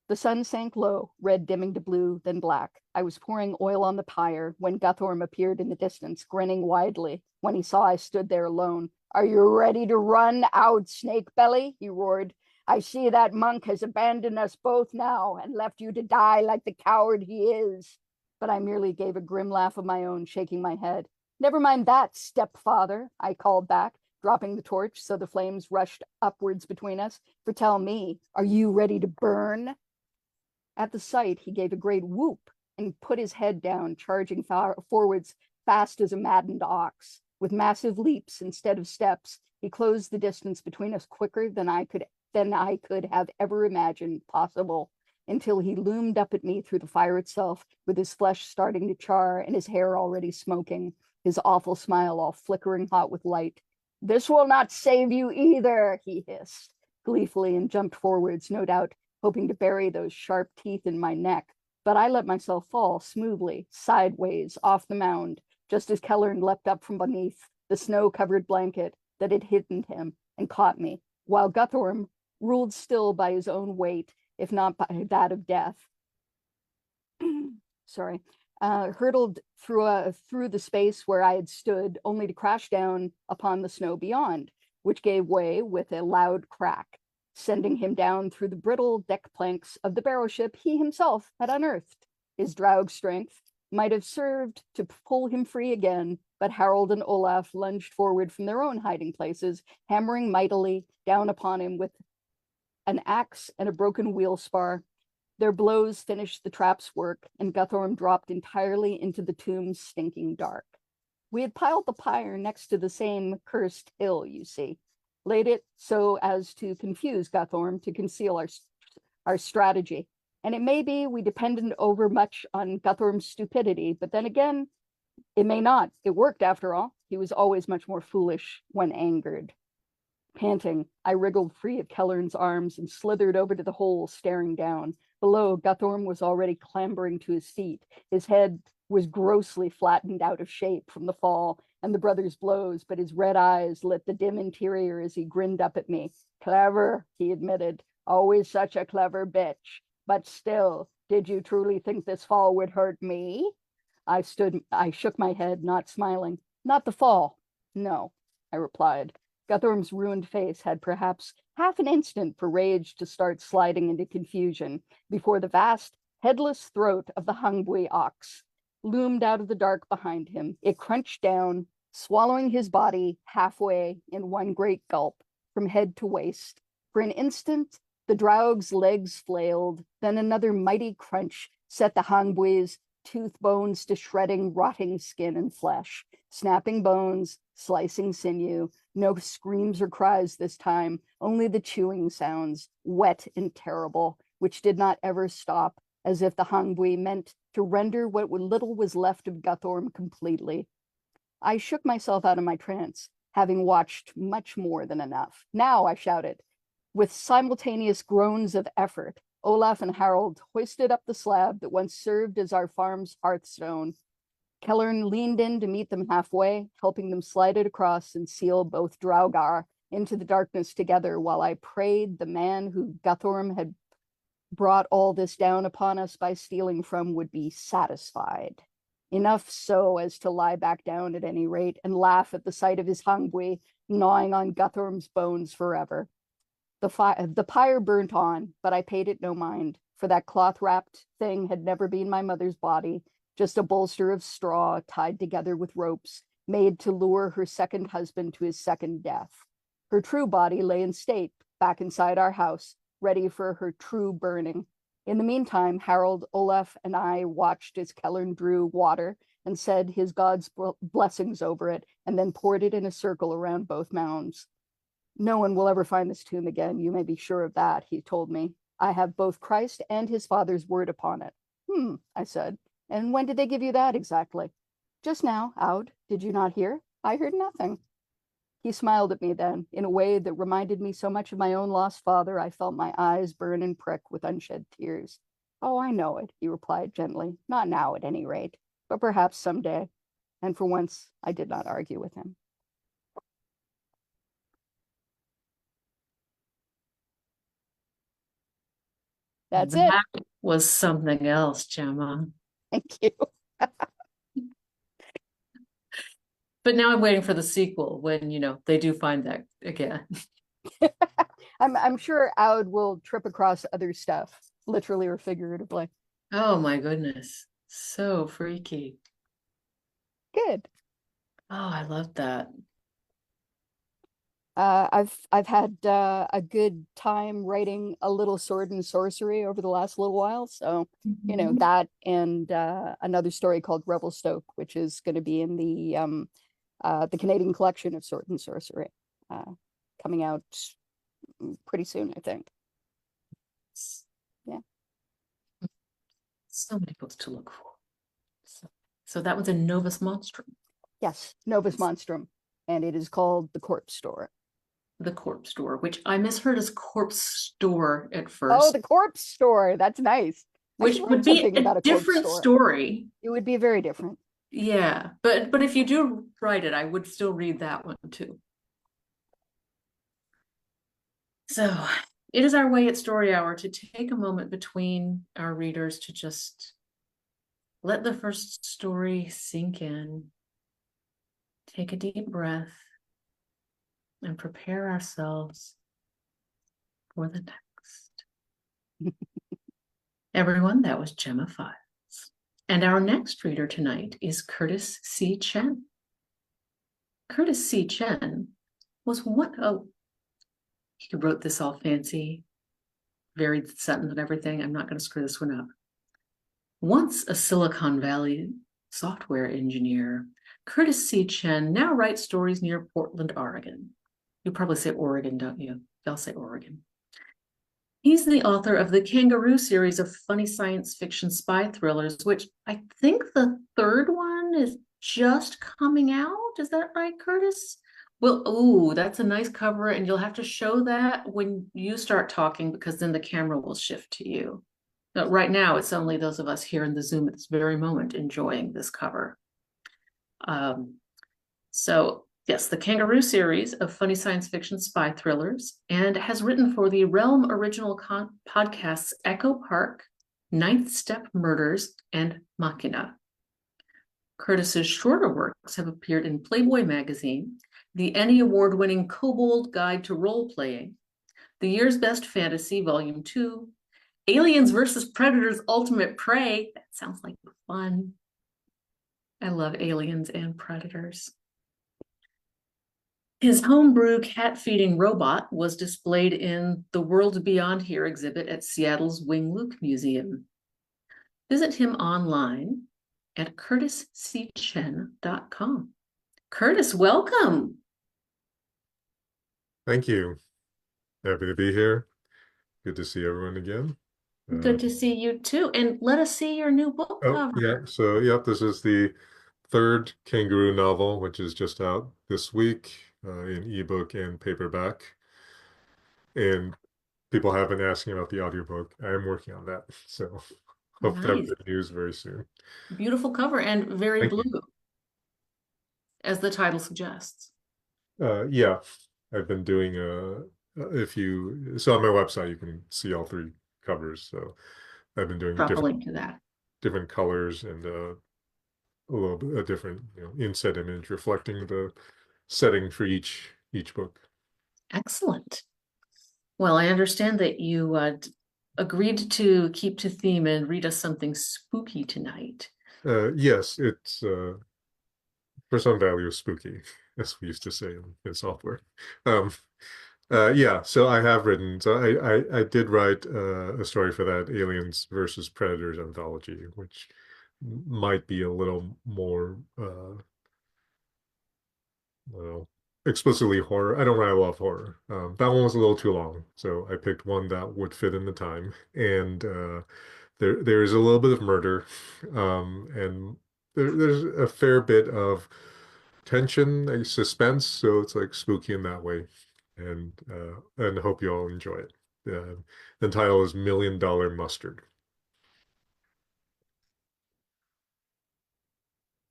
The sun sank low, red dimming to blue, then black. I was pouring oil on the pyre when Guthorm appeared in the distance, grinning widely when he saw I stood there alone. "Are you ready to run, Aud Snakebelly?" he roared. "I see that monk has abandoned us both now and left you to die like the coward he is." But I merely gave a grim laugh of my own, shaking my head. "Never mind that, stepfather," I called back, dropping the torch so the flames rushed upwards between us. "For tell me, are you ready to burn?" At the sight, he gave a great whoop and put his head down, charging forwards fast as a maddened ox. With massive leaps instead of steps, he closed the distance between us quicker than I could have ever imagined possible, until he loomed up at me through the fire itself, with his flesh starting to char and his hair already smoking, his awful smile all flickering hot with light. "This will not save you either," he hissed gleefully, and jumped forwards, no doubt hoping to bury those sharp teeth in my neck. But I let myself fall smoothly, sideways, off the mound, just as Kellern leapt up from beneath the snow-covered blanket that had hidden him and caught me, while Guthorm, ruled still by his own weight, if not by that of death, hurtled through the space where I had stood, only to crash down upon the snow beyond, which gave way with a loud crack, sending him down through the brittle deck planks of the barrow ship he himself had unearthed. His draug strength might have served to pull him free again, but Harold and Olaf lunged forward from their own hiding places, hammering mightily down upon him with an axe and a broken wheel spar. Their blows finished the trap's work, and Guthorm dropped entirely into the tomb's stinking dark. We had piled the pyre next to the same cursed hill, you see, laid it so as to confuse Guthorm, to conceal our strategy. And it may be we depended overmuch on Guthorm's stupidity, but then again, It may not. It worked after all. He was always much more foolish when angered. Panting, I wriggled free of Kellern's arms and slithered over to the hole, staring down. Below, Guthorm was already clambering to his feet. His head was grossly flattened out of shape from the fall and the brothers' blows, but his red eyes lit the dim interior as he grinned up at me. Clever, he admitted. Always such a clever bitch. But still, did you truly think this fall would hurt me? I shook my head, not smiling. Not the fall. No, I replied. Guthorm's ruined face had perhaps half an instant for rage to start sliding into confusion before the vast, headless throat of the Hungbui ox loomed out of the dark behind him. It crunched down, swallowing his body halfway in one great gulp, from head to waist. For an instant, the Draug's legs flailed, then another mighty crunch set the Hangbui's tooth bones to shredding, rotting skin and flesh, snapping bones, slicing sinew. No screams or cries this time, only the chewing sounds, wet and terrible, which did not ever stop, as if the Hangbui meant to render what little was left of Guthorm completely. I shook myself out of my trance, having watched much more than enough. Now, I shouted, with simultaneous groans of effort. Olaf and Harold hoisted up the slab that once served as our farm's hearthstone. Kellern leaned in to meet them halfway, helping them slide it across and seal both Draugar into the darkness together, while I prayed the man who Guthorm had brought all this down upon us by stealing from would be satisfied. Enough so as to lie back down at any rate and laugh at the sight of his Hangbui gnawing on Guthorm's bones forever. The pyre burnt on, but I paid it no mind, for that cloth-wrapped thing had never been my mother's body, just a bolster of straw tied together with ropes, made to lure her second husband to his second death. Her true body lay in state, back inside our house, ready for her true burning. In the meantime, Harold, Olaf, and I watched as Kellern drew water and said his God's blessings over it, and then poured it in a circle around both mounds. No one will ever find this tomb again, you may be sure of that, he told me. I have both Christ and his Father's word upon it. I said. And when did they give you that exactly? Just now, Aud. Did you not hear? I heard nothing. He smiled at me then, in a way that reminded me so much of my own lost father, I felt my eyes burn and prick with unshed tears. Oh, I know it, he replied gently. Not now, at any rate, but perhaps someday. And for once, I did not argue with him. That's it. That was something else, Gemma. Thank you. But now I'm waiting for the sequel when, they do find that again. I'm sure Aud will trip across other stuff, literally or figuratively. Oh my goodness. So freaky. Good. Oh, I love that. I've had a good time writing a little sword and sorcery over the last little while. So, that and another story called Revelstoke, which is going to be in the Canadian collection of sword and sorcery, coming out pretty soon, I think. Yeah. So many books to look for. So that was in Novus Monstrum. Yes, Novus Monstrum, and it is called The Corpse Store. The Corpse Store, which I misheard as Corpse Store at first. Oh, the Corpse Store. That's nice. Which would be a different story. It would be very different. Yeah, but if you do write it, I would still read that one too. So it is our way at Story Hour to take a moment between our readers to just let the first story sink in, take a deep breath, and prepare ourselves for the next. Everyone, that was Gemma Files. And our next reader tonight is Curtis C. Chen. Curtis C. Chen was he wrote this all fancy, varied sentence and everything. I'm not going to screw this one up. Once a Silicon Valley software engineer, Curtis C. Chen now writes stories near Portland, Oregon. You probably say Oregon, don't you? They'll say Oregon. He's the author of the Kangaroo series of funny science fiction spy thrillers, which I think the third one is just coming out. Is that right, Curtis? Well, oh, that's a nice cover, and you'll have to show that when you start talking because then the camera will shift to you. But right now, it's only those of us here in the Zoom at this very moment enjoying this cover. So yes, the Kangaroo series of funny science fiction spy thrillers, and has written for the Realm original podcasts Echo Park, Ninth Step Murders, and Machina. Curtis's shorter works have appeared in Playboy magazine, the Emmy Award-winning Kobold Guide to Role-Playing, The Year's Best Fantasy, Volume 2, Aliens vs. Predators Ultimate Prey. That sounds like fun. I love aliens and predators. His homebrew cat-feeding robot was displayed in the World Beyond Here exhibit at Seattle's Wing Luke Museum. Visit him online at curtiscchen.com. Curtis, welcome. Thank you. Happy to be here. Good to see everyone again. Good to see you too. And let us see your new book cover. Yeah. So, yep, this is the third Kangaroo novel, which is just out this week in ebook and paperback. And people have been asking about the audiobook. I am working on that. So, hope to have Nice. good news very soon. Beautiful cover and very Thank blue, you. as the title suggests. Yeah, I've been doing so on my website you can see all three covers. So I've been doing Drop a link to that. different colors and a little bit a different, inset image reflecting the setting for each book. Excellent. Well, I understand that you agreed to keep to theme and read us something spooky tonight. Yes, it's for some value spooky, as we used to say in software. Yeah, so I have written. So I did write a story for that Aliens versus Predators anthology, which might be a little more well, explicitly horror. I don't write a lot of horror. That one was a little too long, so I picked one that would fit in the time. And there is a little bit of murder, and there's a fair bit of tension, and suspense. So it's like spooky in that way, and I hope you all enjoy it. The title is Million Dollar Mustard.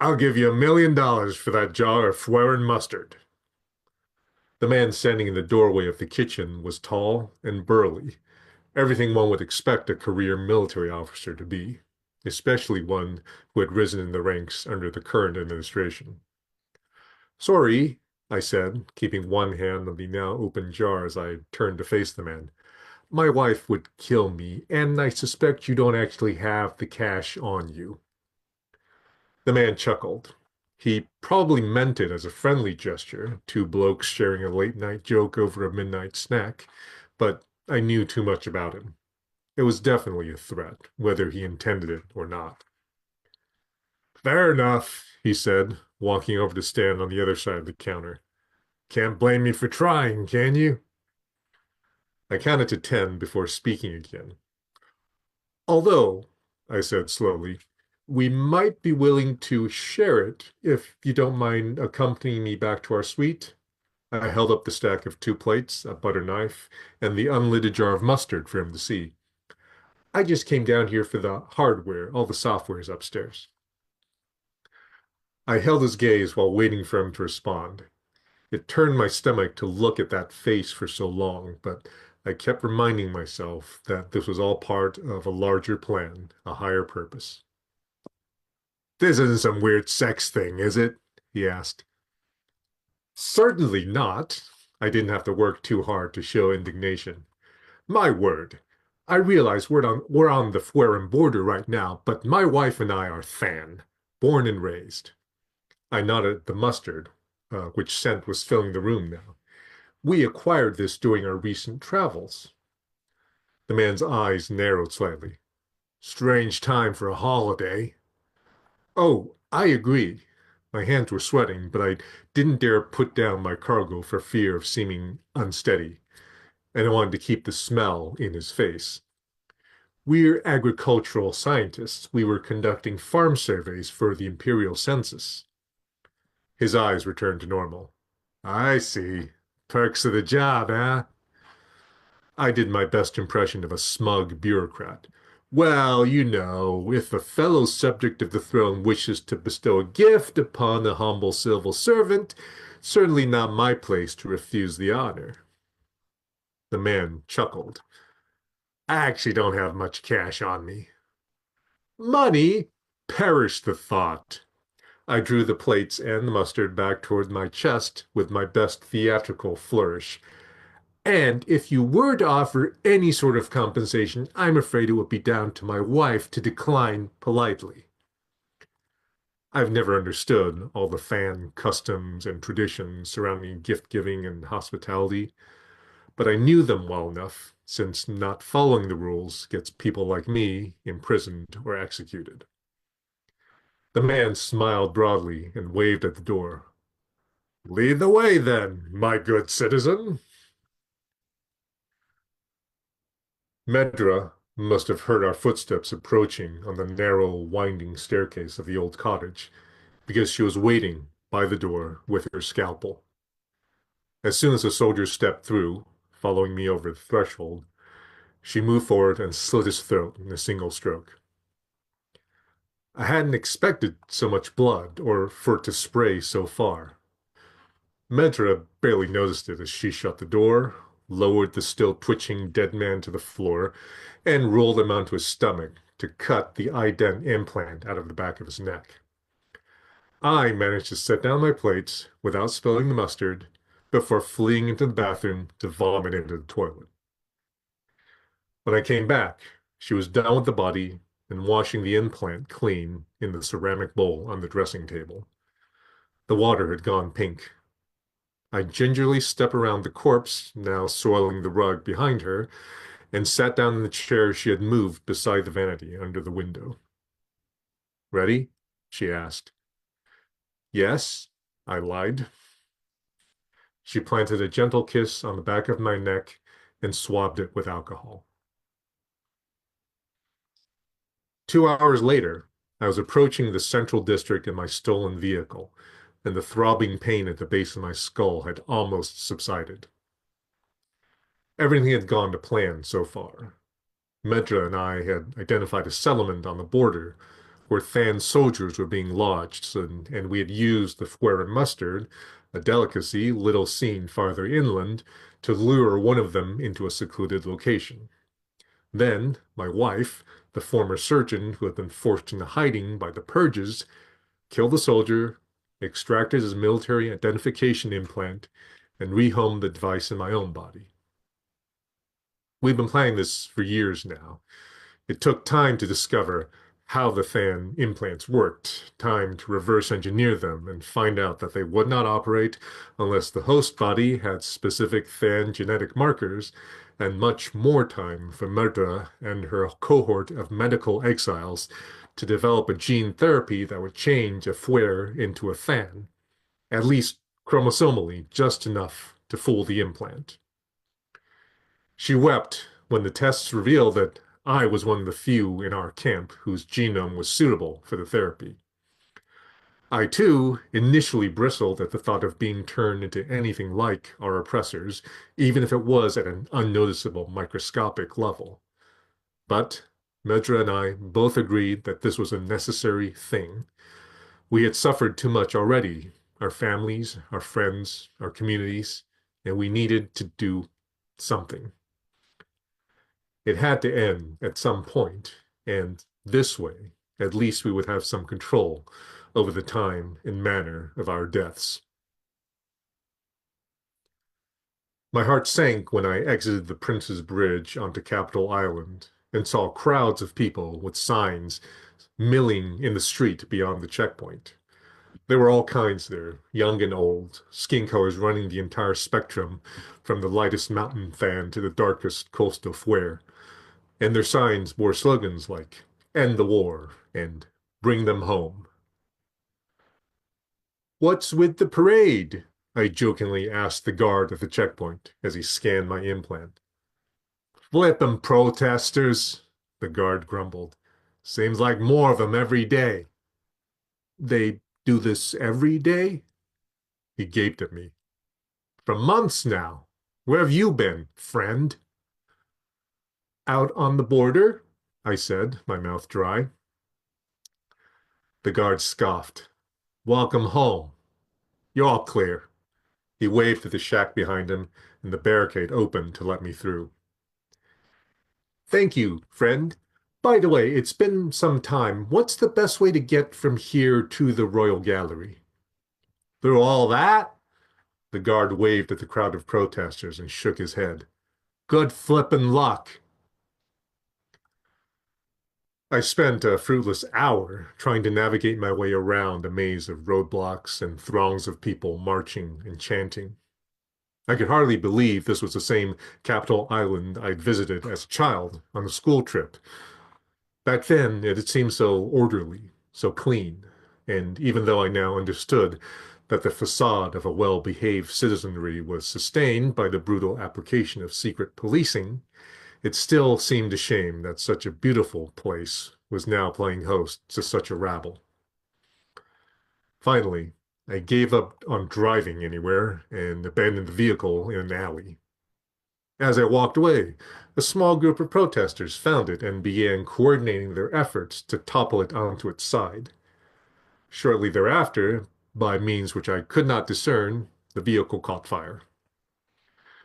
I'll give you $1 million for that jar of foreign mustard. The man standing in the doorway of the kitchen was tall and burly, everything one would expect a career military officer to be, especially one who had risen in the ranks under the current administration. Sorry, I said, keeping one hand on the now open jar as I turned to face the man. My wife would kill me, and I suspect you don't actually have the cash on you. The man chuckled. He probably meant it as a friendly gesture, two blokes sharing a late-night joke over a midnight snack, but I knew too much about him. It was definitely a threat, whether he intended it or not. Fair enough, he said, walking over to stand on the other side of the counter. Can't blame me for trying, can you? I counted to 10 before speaking again. Although, I said slowly, we might be willing to share it if you don't mind accompanying me back to our suite. I held up the stack of 2 plates, a butter knife, and the unlidded jar of mustard for him to see. I just came down here for the hardware. All the software is upstairs. I held his gaze while waiting for him to respond. It turned my stomach to look at that face for so long, but I kept reminding myself that this was all part of a larger plan, a higher purpose. This isn't some weird sex thing, is it? He asked. Certainly not. I didn't have to work too hard to show indignation. My word. I realize we're on the foreign border right now, but my wife and I are Fan, born and raised. I nodded at the mustard, which scent was filling the room now. We acquired this during our recent travels. The man's eyes narrowed slightly. Strange time for a holiday. Oh, I agree. My hands were sweating, but I didn't dare put down my cargo for fear of seeming unsteady, and I wanted to keep the smell in his face. We're agricultural scientists. We were conducting farm surveys for the imperial census. His eyes returned to normal. I see. Perks of the job, eh? I did my best impression of a smug bureaucrat. Well, you know, if a fellow subject of the throne wishes to bestow a gift upon a humble civil servant, certainly not my place to refuse the honor. The man chuckled. I actually don't have much cash on me. Money? Perish the thought. I drew the plates and the mustard back toward my chest with my best theatrical flourish. And if you were to offer any sort of compensation, I'm afraid it would be down to my wife to decline politely. I've never understood all the fan customs and traditions surrounding gift giving and hospitality, but I knew them well enough, since not following the rules gets people like me imprisoned or executed. The man smiled broadly and waved at the door. Lead the way, then, my good citizen. Medra must have heard our footsteps approaching on the narrow, winding staircase of the old cottage, because she was waiting by the door with her scalpel. As soon as the soldier stepped through, following me over the threshold, she moved forward and slit his throat in a single stroke. I hadn't expected so much blood, or for it to spray so far. Medra barely noticed it as she shut the door, lowered the still twitching dead man to the floor, and rolled him onto his stomach to cut the ident implant out of the back of his neck. I managed to set down my plates without spilling the mustard before fleeing into the bathroom to vomit into the toilet. When I came back, she was done with the body and washing the implant clean in the ceramic bowl on the dressing table. The water had gone pink. I gingerly stepped around the corpse, now soiling the rug behind her, and sat down in the chair she had moved beside the vanity under the window. Ready? She asked. Yes, I lied. She planted a gentle kiss on the back of my neck and swabbed it with alcohol. 2 hours later, I was approaching the central district in my stolen vehicle, and the throbbing pain at the base of my skull had almost subsided. Everything had gone to plan so far. Medra and I had identified a settlement on the border where Than soldiers were being lodged, and we had used the Fueran mustard, a delicacy little seen farther inland, to lure one of them into a secluded location. Then, my wife, the former surgeon who had been forced into hiding by the purges, killed the soldier, extracted his military identification implant, and rehomed the device in my own body. We've been planning this for years now. It took time to discover how the Than implants worked, time to reverse engineer them and find out that they would not operate unless the host body had specific Than genetic markers, and much more time for Myrta and her cohort of medical exiles to develop a gene therapy that would change a Fuer into a Than, at least chromosomally, just enough to fool the implant. She wept when the tests revealed that I was one of the few in our camp whose genome was suitable for the therapy. I, too, initially bristled at the thought of being turned into anything like our oppressors, even if it was at an unnoticeable microscopic level. But Medra and I both agreed that this was a necessary thing. We had suffered too much already, our families, our friends, our communities, and we needed to do something. It had to end at some point, and this way, at least we would have some control over the time and manner of our deaths. My heart sank when I exited the Prince's Bridge onto Capitol Island and saw crowds of people with signs milling in the street beyond the checkpoint. There were all kinds there, young and old, skin colors running the entire spectrum from the lightest mountain Than to the darkest coastal Fuer. And their signs bore slogans like "End the War" and "Bring them home." "What's with the parade?" I jokingly asked the guard at the checkpoint as he scanned my implant. "Flip 'em, protesters," the guard grumbled. "Seems like more of 'em every day." "They do this every day?" He gaped at me. For months now. Where have you been, friend? Out on the border, I said, my mouth dry. The guard scoffed. Welcome home. You're all clear. He waved at the shack behind him, and the barricade opened to let me through. Thank you, friend. By the way, it's been some time. What's the best way to get from here to the Royal Gallery? Through all that? The guard waved at the crowd of protesters and shook his head. Good flippin' luck. I spent a fruitless hour trying to navigate my way around a maze of roadblocks and throngs of people marching and chanting. I could hardly believe this was the same capital island I'd visited as a child on a school trip. Back then, it had seemed so orderly, so clean, and even though I now understood that the facade of a well-behaved citizenry was sustained by the brutal application of secret policing, it still seemed a shame that such a beautiful place was now playing host to such a rabble. Finally, I gave up on driving anywhere and abandoned the vehicle in an alley. As I walked away, a small group of protesters found it and began coordinating their efforts to topple it onto its side. Shortly thereafter, by means which I could not discern, the vehicle caught fire.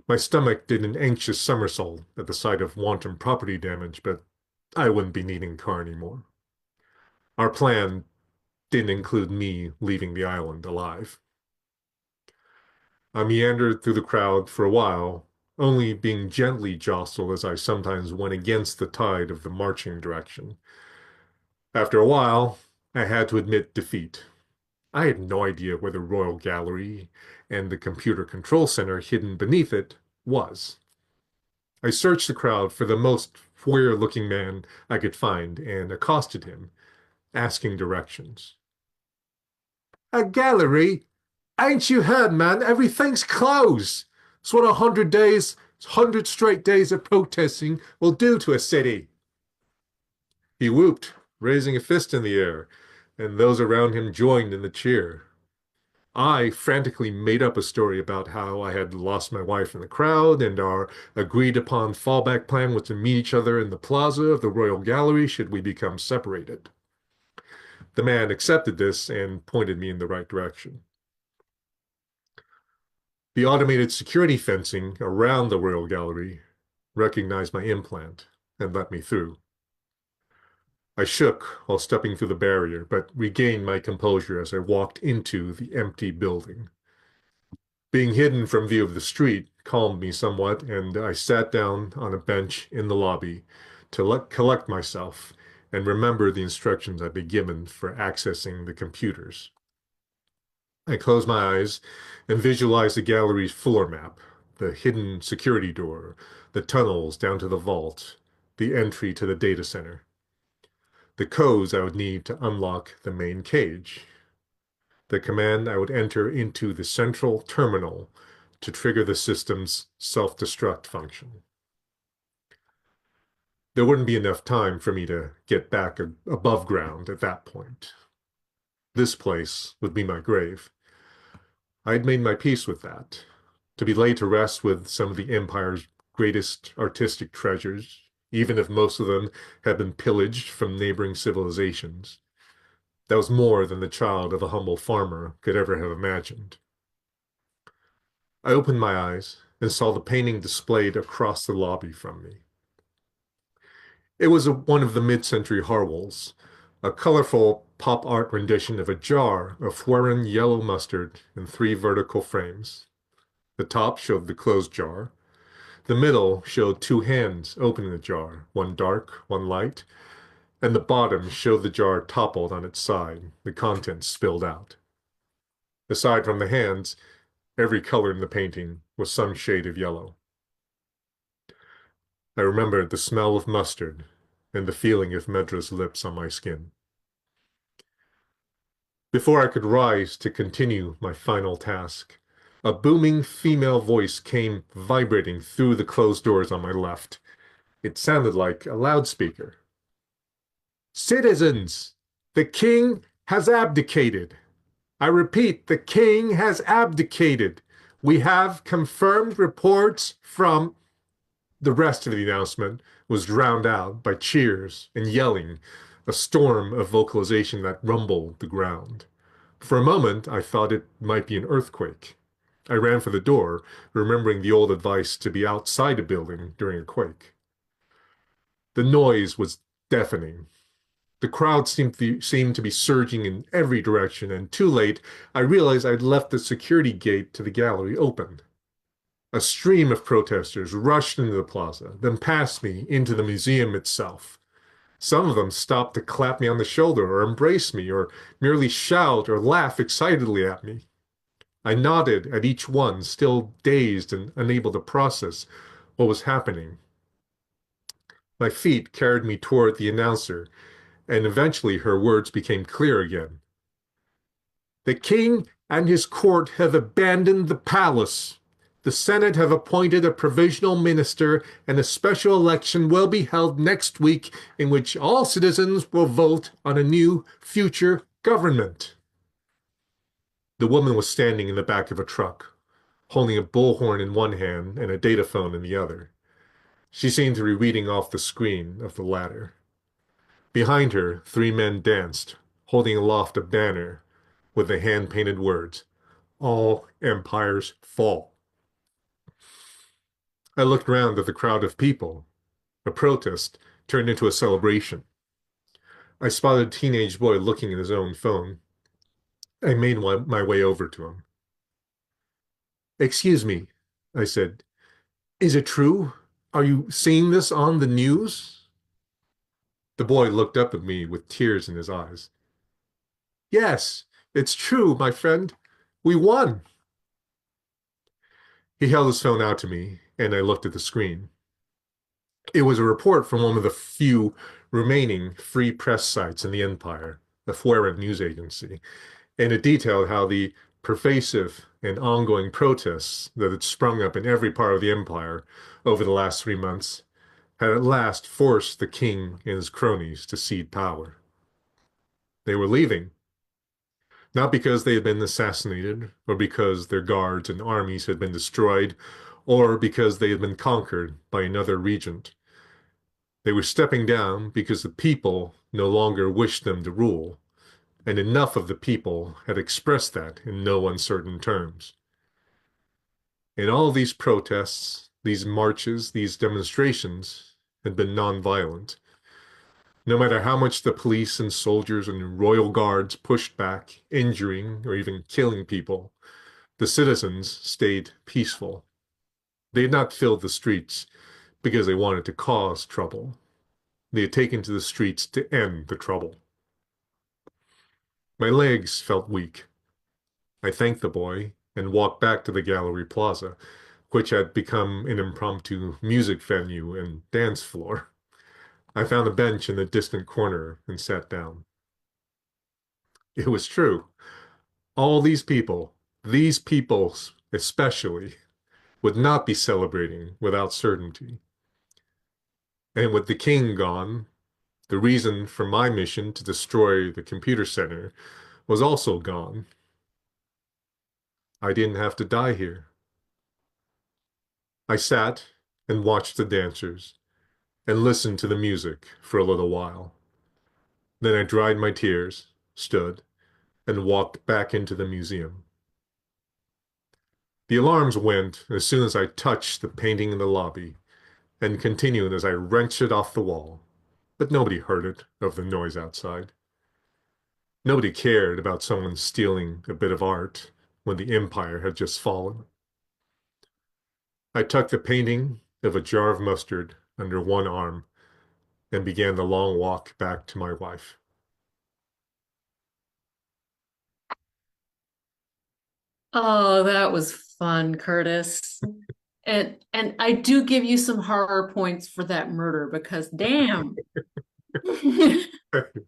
My stomach did an anxious somersault at the sight of wanton property damage, but I wouldn't be needing a car anymore. Our plan didn't include me leaving the island alive. I meandered through the crowd for a while, only being gently jostled as I sometimes went against the tide of the marching direction. After a while, I had to admit defeat. I had no idea where the Royal Gallery and the computer control center hidden beneath it was. I searched the crowd for the most queer-looking man I could find and accosted him, asking directions. A gallery? Ain't you heard, man? Everything's closed. It's what 100 straight days of protesting will do to a city. He whooped, raising a fist in the air, and those around him joined in the cheer. I frantically made up a story about how I had lost my wife in the crowd, and our agreed-upon fallback plan was to meet each other in the plaza of the Royal Gallery should we become separated. The man accepted this and pointed me in the right direction. The automated security fencing around the Royal Gallery recognized my implant and let me through. I shook while stepping through the barrier, but regained my composure as I walked into the empty building. Being hidden from view of the street calmed me somewhat, and I sat down on a bench in the lobby to collect myself and remember the instructions I'd been given for accessing the computers. I closed my eyes and visualized the gallery's floor map, the hidden security door, the tunnels down to the vault, the entry to the data center, the codes I would need to unlock the main cage, the command I would enter into the central terminal to trigger the system's self-destruct function. There wouldn't be enough time for me to get back above ground at that point. This place would be my grave. I'd made my peace with that, to be laid to rest with some of the Empire's greatest artistic treasures, even if most of them had been pillaged from neighboring civilizations. That was more than the child of a humble farmer could ever have imagined. I opened my eyes and saw the painting displayed across the lobby from me. It was one of the mid-century Harwells, a colorful pop art rendition of a jar of foreign yellow mustard in 3 vertical frames. The top showed the closed jar. The middle showed 2 hands opening the jar, one dark, one light, and the bottom showed the jar toppled on its side, the contents spilled out. Aside from the hands, every color in the painting was some shade of yellow. I remembered the smell of mustard and the feeling of Medra's lips on my skin. Before I could rise to continue my final task, a booming female voice came vibrating through the closed doors on my left. It sounded like a loudspeaker. Citizens, the king has abdicated. I repeat, the king has abdicated. We have confirmed reports from. The rest of the announcement was drowned out by cheers and yelling, a storm of vocalization that rumbled the ground. For a moment, I thought it might be an earthquake. I ran for the door, remembering the old advice to be outside a building during a quake. The noise was deafening. The crowd seemed to be surging in every direction, and too late, I realized I'd left the security gate to the gallery open. A stream of protesters rushed into the plaza, then past me into the museum itself. Some of them stopped to clap me on the shoulder or embrace me or merely shout or laugh excitedly at me. I nodded at each one, still dazed and unable to process what was happening. My feet carried me toward the announcer, and eventually her words became clear again. The king and his court have abandoned the palace. The Senate have appointed a provisional minister, and a special election will be held next week in which all citizens will vote on a new future government. The woman was standing in the back of a truck, holding a bullhorn in one hand and a dataphone in the other. She seemed to be reading off the screen of the latter. Behind her, three men danced, holding aloft a banner with the hand-painted words, "All empires fall." I looked round at the crowd of people. A protest turned into a celebration. I spotted a teenage boy looking at his own phone. I made my way over to him. "Excuse me," I said. "Is it true? Are you seeing this on the news?" The boy looked up at me with tears in his eyes. "Yes, it's true, my friend. We won." He held his phone out to me, and I looked at the screen. It was a report from one of the few remaining free press sites in the empire, the foreign news agency, and it detailed how the pervasive and ongoing protests that had sprung up in every part of the empire over the last 3 months had at last forced the king and his cronies to cede power. They were leaving, not because they had been assassinated, or because their guards and armies had been destroyed, or because they had been conquered by another regent. They were stepping down because the people no longer wished them to rule, and enough of the people had expressed that in no uncertain terms. And all these protests, these marches, these demonstrations had been nonviolent. No matter how much the police and soldiers and royal guards pushed back, injuring or even killing people, the citizens stayed peaceful. They had not filled the streets because they wanted to cause trouble. They had taken to the streets to end the trouble. My legs felt weak. I thanked the boy and walked back to the gallery plaza, which had become an impromptu music venue and dance floor. I found a bench in the distant corner and sat down. It was true. All these people especially, would not be celebrating without certainty. And with the king gone, the reason for my mission to destroy the computer center was also gone. I didn't have to die here. I sat and watched the dancers and listened to the music for a little while. Then I dried my tears, stood, and walked back into the museum. The alarms went as soon as I touched the painting in the lobby, and continued as I wrenched it off the wall. But nobody heard it of the noise outside. Nobody cared about someone stealing a bit of art when the empire had just fallen. I tucked the painting of a jar of mustard under one arm and began the long walk back to my wife. Oh, that was fun, Curtis. And I do give you some horror points for that murder because damn.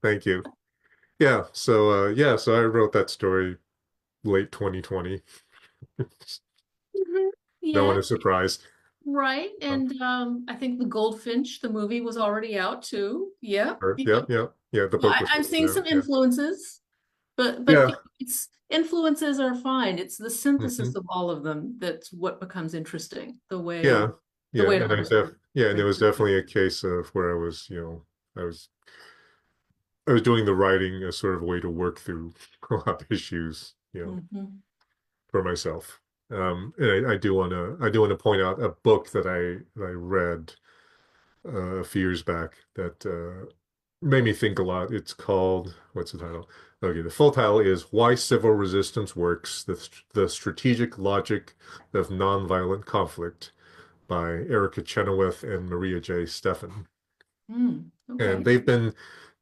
Thank you. So I wrote that story late 2020. Mhm. No one Yeah, is surprised. right. Oh, And I think The Goldfinch, the movie was already out too. Yep. or, Yep. yeah, yeah, yeah. The Well, book was I'm already seeing out. some Yeah. influences. But Yeah. it's influences are fine. It's the synthesis Hmm. of all of them that's what becomes interesting. Yeah. The Yeah. way an And artist yeah, and it brings was it together. definitely a case of where I was I was doing the writing as sort of a way to work through a lot of issues, Mhm. for myself. And I do want to point out a book that I read a few years back that made me think a lot. It's called, what's the title? Okay, the full title is Why Civil Resistance Works: The Strategic Logic of Nonviolent Conflict by Erica Chenoweth and Maria J. Steffen. And Okay.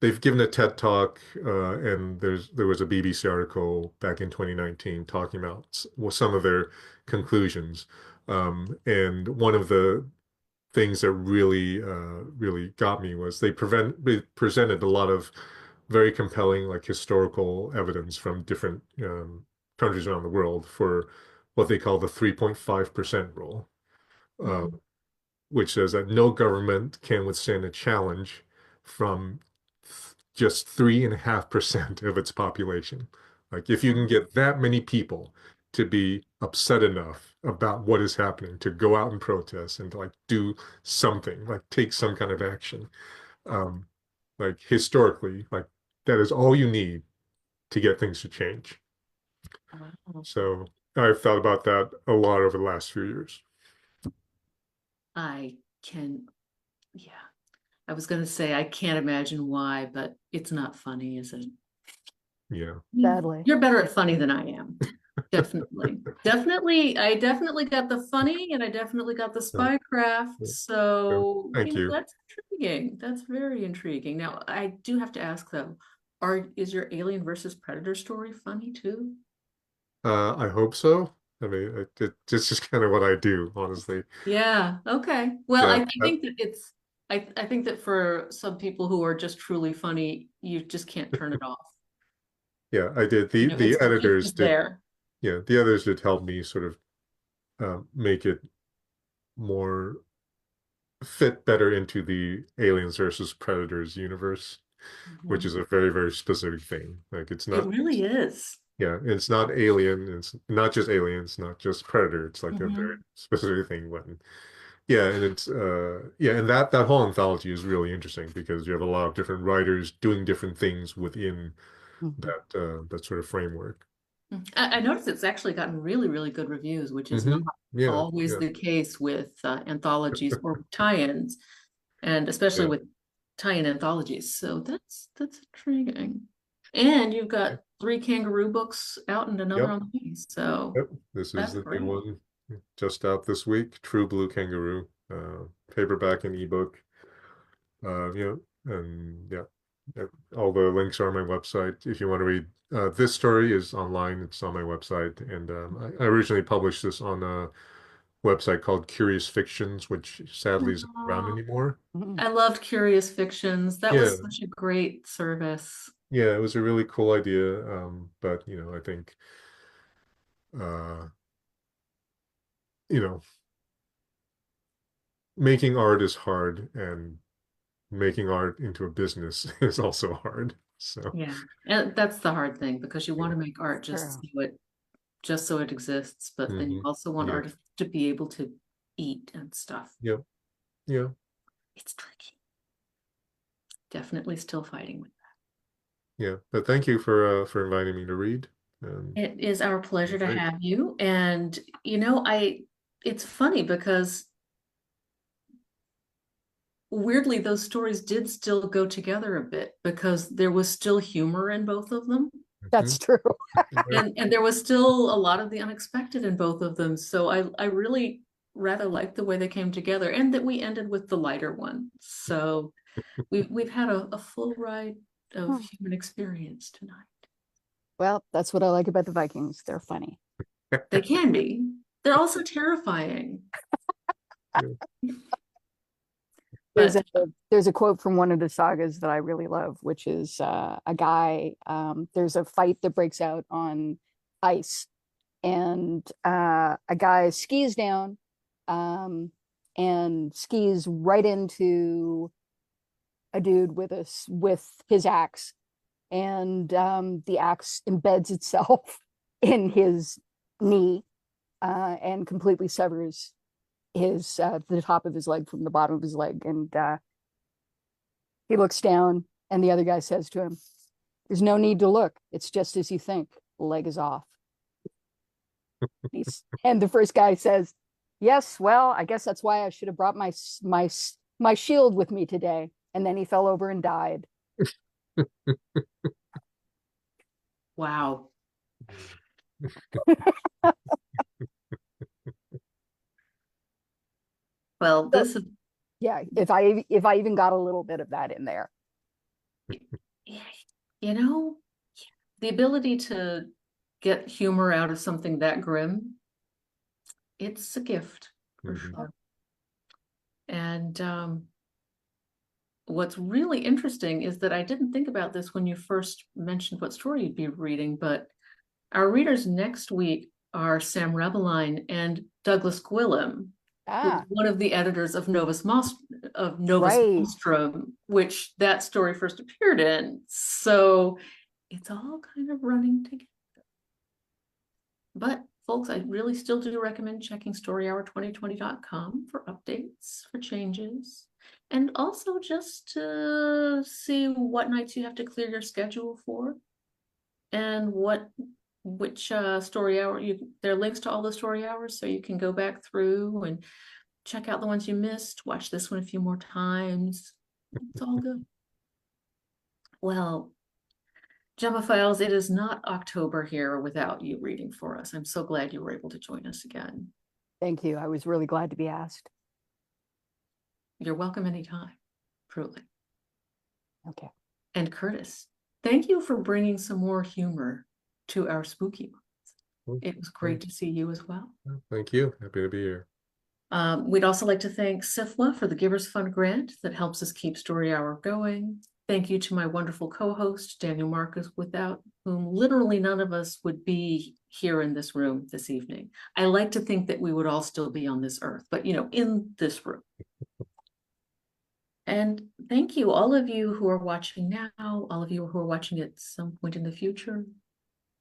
they've given a TED talk, and there was a BBC article back in 2019 talking about some of their conclusions. And one of the things that really got me was they presented a lot of very compelling, like, historical evidence from different countries around the world for what they call the 3.5% rule, uh, Mhm. which says that no government can withstand a challenge from just 3.5% of its population. Like, if you can get that many people to be upset enough about what is happening, to go out and protest and to, like, do something, like take some kind of action, um, like historically, like that is all you need to get things to change. Wow. So I've thought about that a lot over the last few years. I can, yeah. I was going to say I can't imagine why, but it's not funny, is it? Yeah. Sadly. You're better at funny than I am. Definitely. Definitely. I definitely got the funny and I definitely got the So, spycraft. so So, thank you. that's intriguing. That's very intriguing. Now, I do have to ask though, is your Alien versus Predator story funny too? I hope so. I mean, it's just kind of what I do, honestly. Yeah. Okay. Well, Yeah, I think that I think that for some people who are just truly funny, you just can't turn it off. yeah, I did. You know, it's just there. The editors did help me sort of make it more fit better into the Aliens versus Predators universe, which Mhm. is a very specific thing. Like, it's It not, really is. yeah, it's not Alien, it's not just Aliens, not just Predator. It's like a very Mhm. specific thing. When, yeah, and it's yeah, and that whole anthology is really interesting because you have a lot of different writers doing different things within Mhm. that sort of framework. I noticed it's actually gotten really good reviews, which is not Yeah, always yeah, the case with anthologies or tie-ins, and especially yeah. with tie-in anthologies. So that's intriguing. And you've Yeah. got three kangaroo books out and another Yep, on the way. So yep. This is that's the new great. one, just out this week. True Blue Kangaroo, paperback and ebook. Yeah, and yeah, yeah, all the links are on my website. If you want to read, this story is online. It's on my website, and I originally published this on a website called Curious Fictions, which sadly isn't around Aw, anymore. Mhm. I loved Curious Fictions. That Yeah, was such a great service. yeah, it was a really cool idea. But I think, uh, you know, making art is hard, and making art into a business is also hard. So Yeah. And that's the hard thing because you want yeah. to make art True. just so it exists, but then you Hmm. also want Yeah. artists to be able to eat and stuff. Yep. Yeah. It's tricky. Definitely still fighting with Yeah. But thank you for inviting me to read. And it. It is our it pleasure was to great. have you. And it's funny because weirdly those stories did still go together a bit because there was still humor in both of them. Hmm. That's true. And there was still a lot of the unexpected in both of them. So I really rather like the way they came together and that we ended with the lighter one. So we've had a full ride of Hmm. human experience tonight. Well, that's what I like about the Vikings. They're funny. They can be. They're also terrifying. Yeah. There's But a there's a quote from one of the sagas that I really love, which is a guy. There's a fight that breaks out on ice, and a guy skis down, um, and skis right into a dude with his axe, and the axe embeds itself in his knee and completely severs the top of his leg from the bottom of his leg. And he looks down, and the other guy says to him, "There's no need to look. It's just as you think. The leg is off." And the first guy says, "Yes, well, I guess that's why I should have brought my shield with me today." And then he fell over and died. Wow. Well, this is, Yeah, if I even got a little bit of that in there. you know, the ability to get humor out of something that grim, it's a gift for sure. And what's really interesting is that I didn't think about this when you first mentioned what story you'd be reading, but our readers next week are Sam Rebeline and Douglas Gwilym, who's one of the editors of Novus Right. Nostrum, which that story first appeared in. So it's all kind of running together. But folks, I really still do recommend checking storyhour2020.com for updates, for changes, and also just to see what nights you have to clear your schedule for, and which story hour there are links to all the story hours, so you can go back through and check out the ones you missed, watch this one a few more times. It's all good. Well, Gemma Files, it is not October here without you reading for us. I'm so glad you were able to join us again. Thank you. I was really glad to be asked. You're welcome anytime, truly. Okay. And Curtis, thank you for bringing some more humor to our spooky month. It was great to see you as well. Thank you. Happy to be here. We'd also like to thank SIFLA for the Givers Fund grant that helps us keep Story Hour going. Thank you to my wonderful co-host, Daniel Marcus, without whom literally none of us would be here in this room this evening. I like to think that we would all still be on this earth, but in this room. And thank you, all of you who are watching now, all of you who are watching at some point in the future,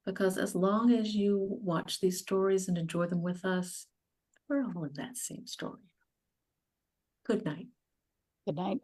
because as long as you watch these stories and enjoy them with us, we're all in that same story. Good night. Good night.